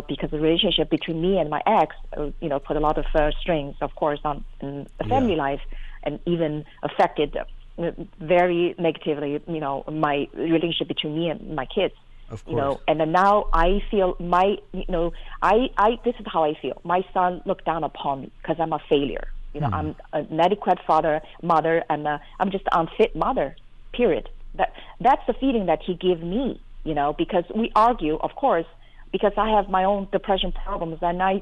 because the relationship between me and my ex, put a lot of strains, of course, on in the family life, and even affected very negatively, my relationship between me and my kids. Of course. And then now I feel this is how I feel. My son looked down upon me because I'm a failure. I'm an inadequate mother, and I'm just an unfit mother, period. That's the feeling that he gave me, because we argue, of course, because I have my own depression problems, and I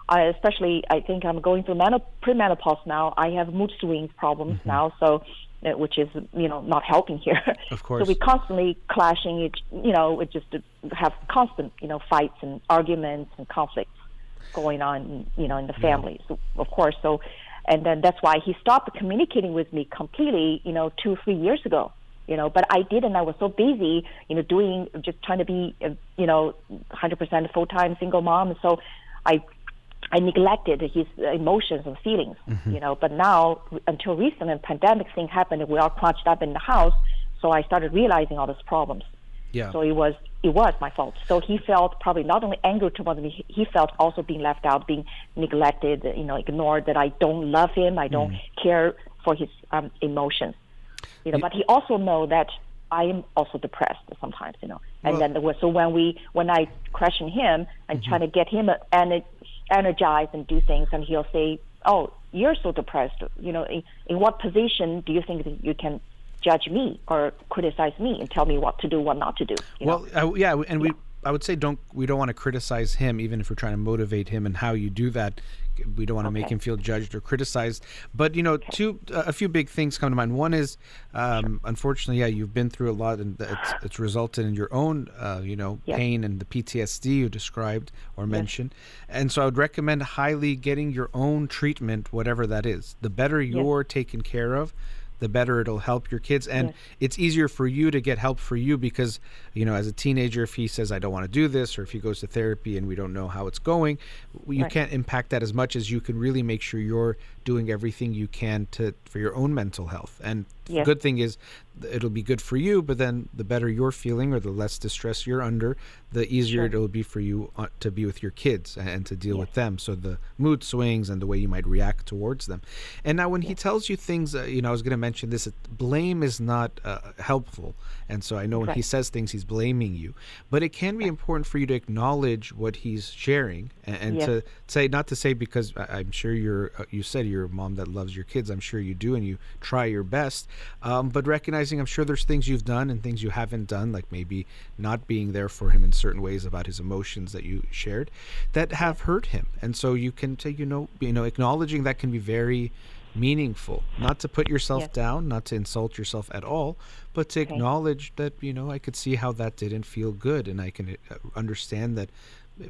especially, I think I'm going through premenopause now. I have mood swings problems now, so which is not helping here. Of course. So we constantly clashing. It just have constant fights and arguments and conflicts going on in the family. So, of course. So, and then that's why he stopped communicating with me completely. 2-3 years ago. But I didn't. I was so busy, just trying to be, 100% full-time single mom. So I neglected his emotions and feelings, But now, until recently, a pandemic thing happened, we all crunched up in the house. So I started realizing all these problems. Yeah. So it was my fault. So he felt probably not only angry towards me, he felt also being left out, being neglected, ignored, that I don't love him, I don't care for his emotions. But he also know that I am also depressed sometimes, And then when I question him and trying to get him energized and do things, and he'll say, "Oh, you're so depressed. In what position do you think that you can judge me or criticize me and tell me what to do, what not to do?" I would say we don't want to criticize him, even if we're trying to motivate him, and how you do that. We don't want to make him feel judged or criticized. But a few big things come to mind. One is, unfortunately, you've been through a lot, and it's resulted in your own, pain and the PTSD you described or mentioned. And so I would recommend highly getting your own treatment, whatever that is. The better you're taken care of, the better it'll help your kids. And it's easier for you to get help for you because, as a teenager, if he says, I don't want to do this, or if he goes to therapy and we don't know how it's going, you can't impact that as much as you can really make sure you're doing everything you can for your own mental health. And the good thing is it'll be good for you, but then the better you're feeling or the less distress you're under, the easier it'll be for you to be with your kids and to deal with them. So the mood swings and the way you might react towards them. And now when he tells you things, I was going to mention this, blame is not helpful. And so I know when he says things, he's blaming you. But it can be important for you to acknowledge what he's sharing and to say, not to say, because I'm sure you said you're you're a mom that loves your kids. I'm sure you do, and you try your best. But recognizing, I'm sure there's things you've done and things you haven't done, like maybe not being there for him in certain ways about his emotions that you shared, that have hurt him. And so you can take, acknowledging that can be very meaningful, not to put yourself down, not to insult yourself at all, but to acknowledge that, I could see how that didn't feel good, and I can understand that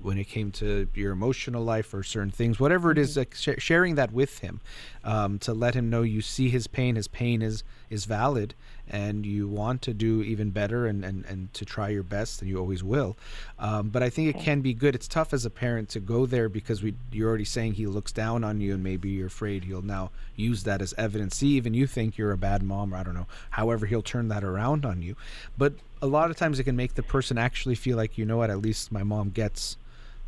when it came to your emotional life or certain things, whatever it is, like sharing that with him, to let him know you see his pain is valid, and you want to do even better and to try your best, and you always will. But I think it can be good. It's tough as a parent to go there because you're already saying he looks down on you, and maybe you're afraid he'll now use that as evidence. See, even you think you're a bad mom, or I don't know, however he'll turn that around on you. But a lot of times it can make the person actually feel like, you know what, at least my mom gets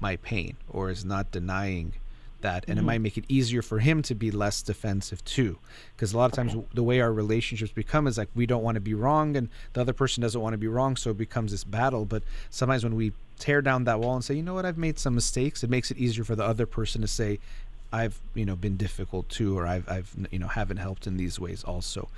my pain or is not denying that, and it might make it easier for him to be less defensive too, because a lot of times the way our relationships become is like we don't want to be wrong and the other person doesn't want to be wrong, so it becomes this battle. But sometimes when we tear down that wall and say, you know what, I've made some mistakes, it makes it easier for the other person to say, I've been difficult too, or I've haven't helped in these ways also.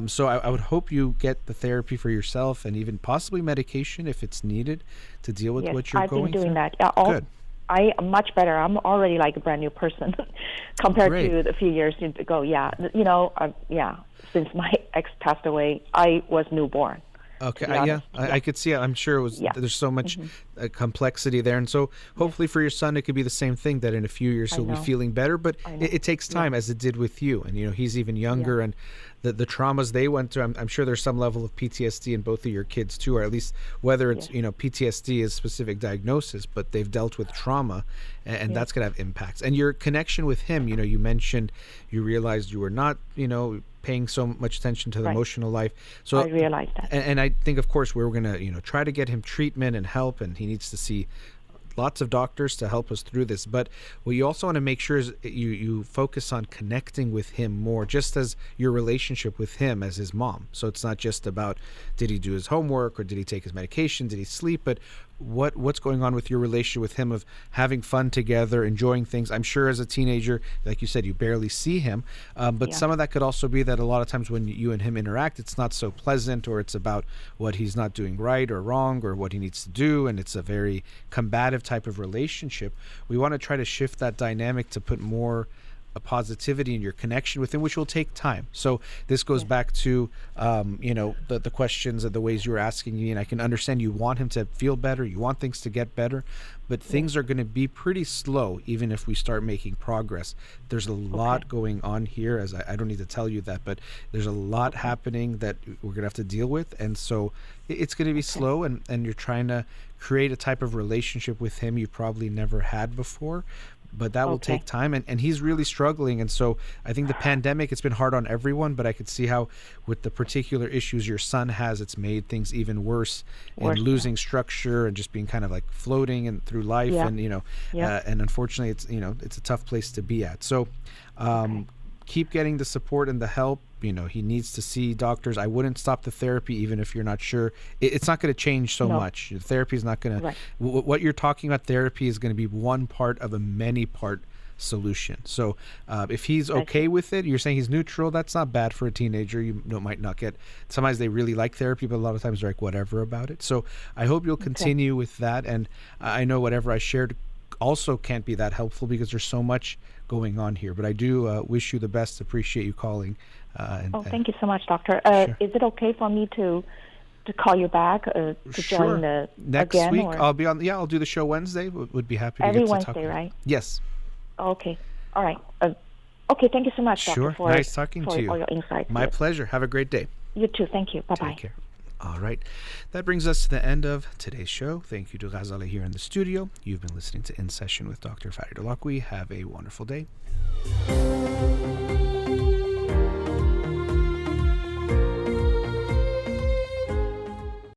So I would hope you get the therapy for yourself and even possibly medication if it's needed to deal with what you're going through. I've been doing that. Good. I am much better. I'm already like a brand new person compared to a few years ago. Yeah, since my ex passed away, I was newborn. Okay, I could see it. I'm sure it was. There's so much complexity there, and so hopefully for your son, it could be the same thing. That in a few years he'll be feeling better, but it takes time, as it did with you. And he's even younger, and the traumas they went through. I'm sure there's some level of PTSD in both of your kids too, or at least whether it's PTSD is specific diagnosis, but they've dealt with trauma, and that's gonna have impacts. And your connection with him, you mentioned you realized you were not, paying so much attention to the emotional life. So I realized that. And I think, of course, we're going to, try to get him treatment and help, and he needs to see lots of doctors to help us through this. But what you also want to make sure is you focus on connecting with him more, just as your relationship with him as his mom. So it's not just about, did he do his homework or did he take his medication, did he sleep, but what's going on with your relationship with him, of having fun together, enjoying things. I'm sure as a teenager, like you said, you barely see him, but some of that could also be that a lot of times when you and him interact, it's not so pleasant, or it's about what he's not doing right or wrong, or what he needs to do, and it's a very combative type of relationship. We want to try to shift that dynamic to put more a positivity in your connection with him, which will take time. So this goes back to the questions and the ways you were asking me, and I can understand you want him to feel better, you want things to get better, but things are going to be pretty slow even if we start making progress. There's a lot going on here, as I don't need to tell you that, but there's a lot happening that we're going to have to deal with, and so it's going to be slow, and you're trying to create a type of relationship with him you probably never had before, but that will take time, and he's really struggling. And so I think the pandemic, it's been hard on everyone, but I could see how with the particular issues your son has, it's made things even worse, and losing structure and just being kind of like floating and through life, and and unfortunately it's a tough place to be at. So keep getting the support and the help. He needs to see doctors. I wouldn't stop the therapy even if you're not sure. It's not going to change so much. The therapy is not going to, what you're talking about, therapy is going to be one part of a many part solution. So if he's okay with it, you're saying he's neutral, that's not bad for a teenager. You might not get, sometimes they really like therapy, but a lot of times they're like whatever about it. So I hope you'll continue with that. And I know whatever I shared also can't be that helpful because there's so much going on here, but I do wish you the best. Appreciate you calling. Thank you so much, Doctor. Sure. Is it okay for me to call you back to join the next again, week? Or? I'll be on. I'll do the show Wednesday. Would be happy to every get to Wednesday, talk. right? Yes. Okay. All right. Okay. Thank you so much, Doctor. Sure. Nice talking to you. For all your insights. My pleasure. Have a great day. You too. Thank you. Bye bye. Take care. All right. That brings us to the end of today's show. Thank you to Ghazala here in the studio. You've been listening to In Session with Dr. Farid Holakouee. Have a wonderful day.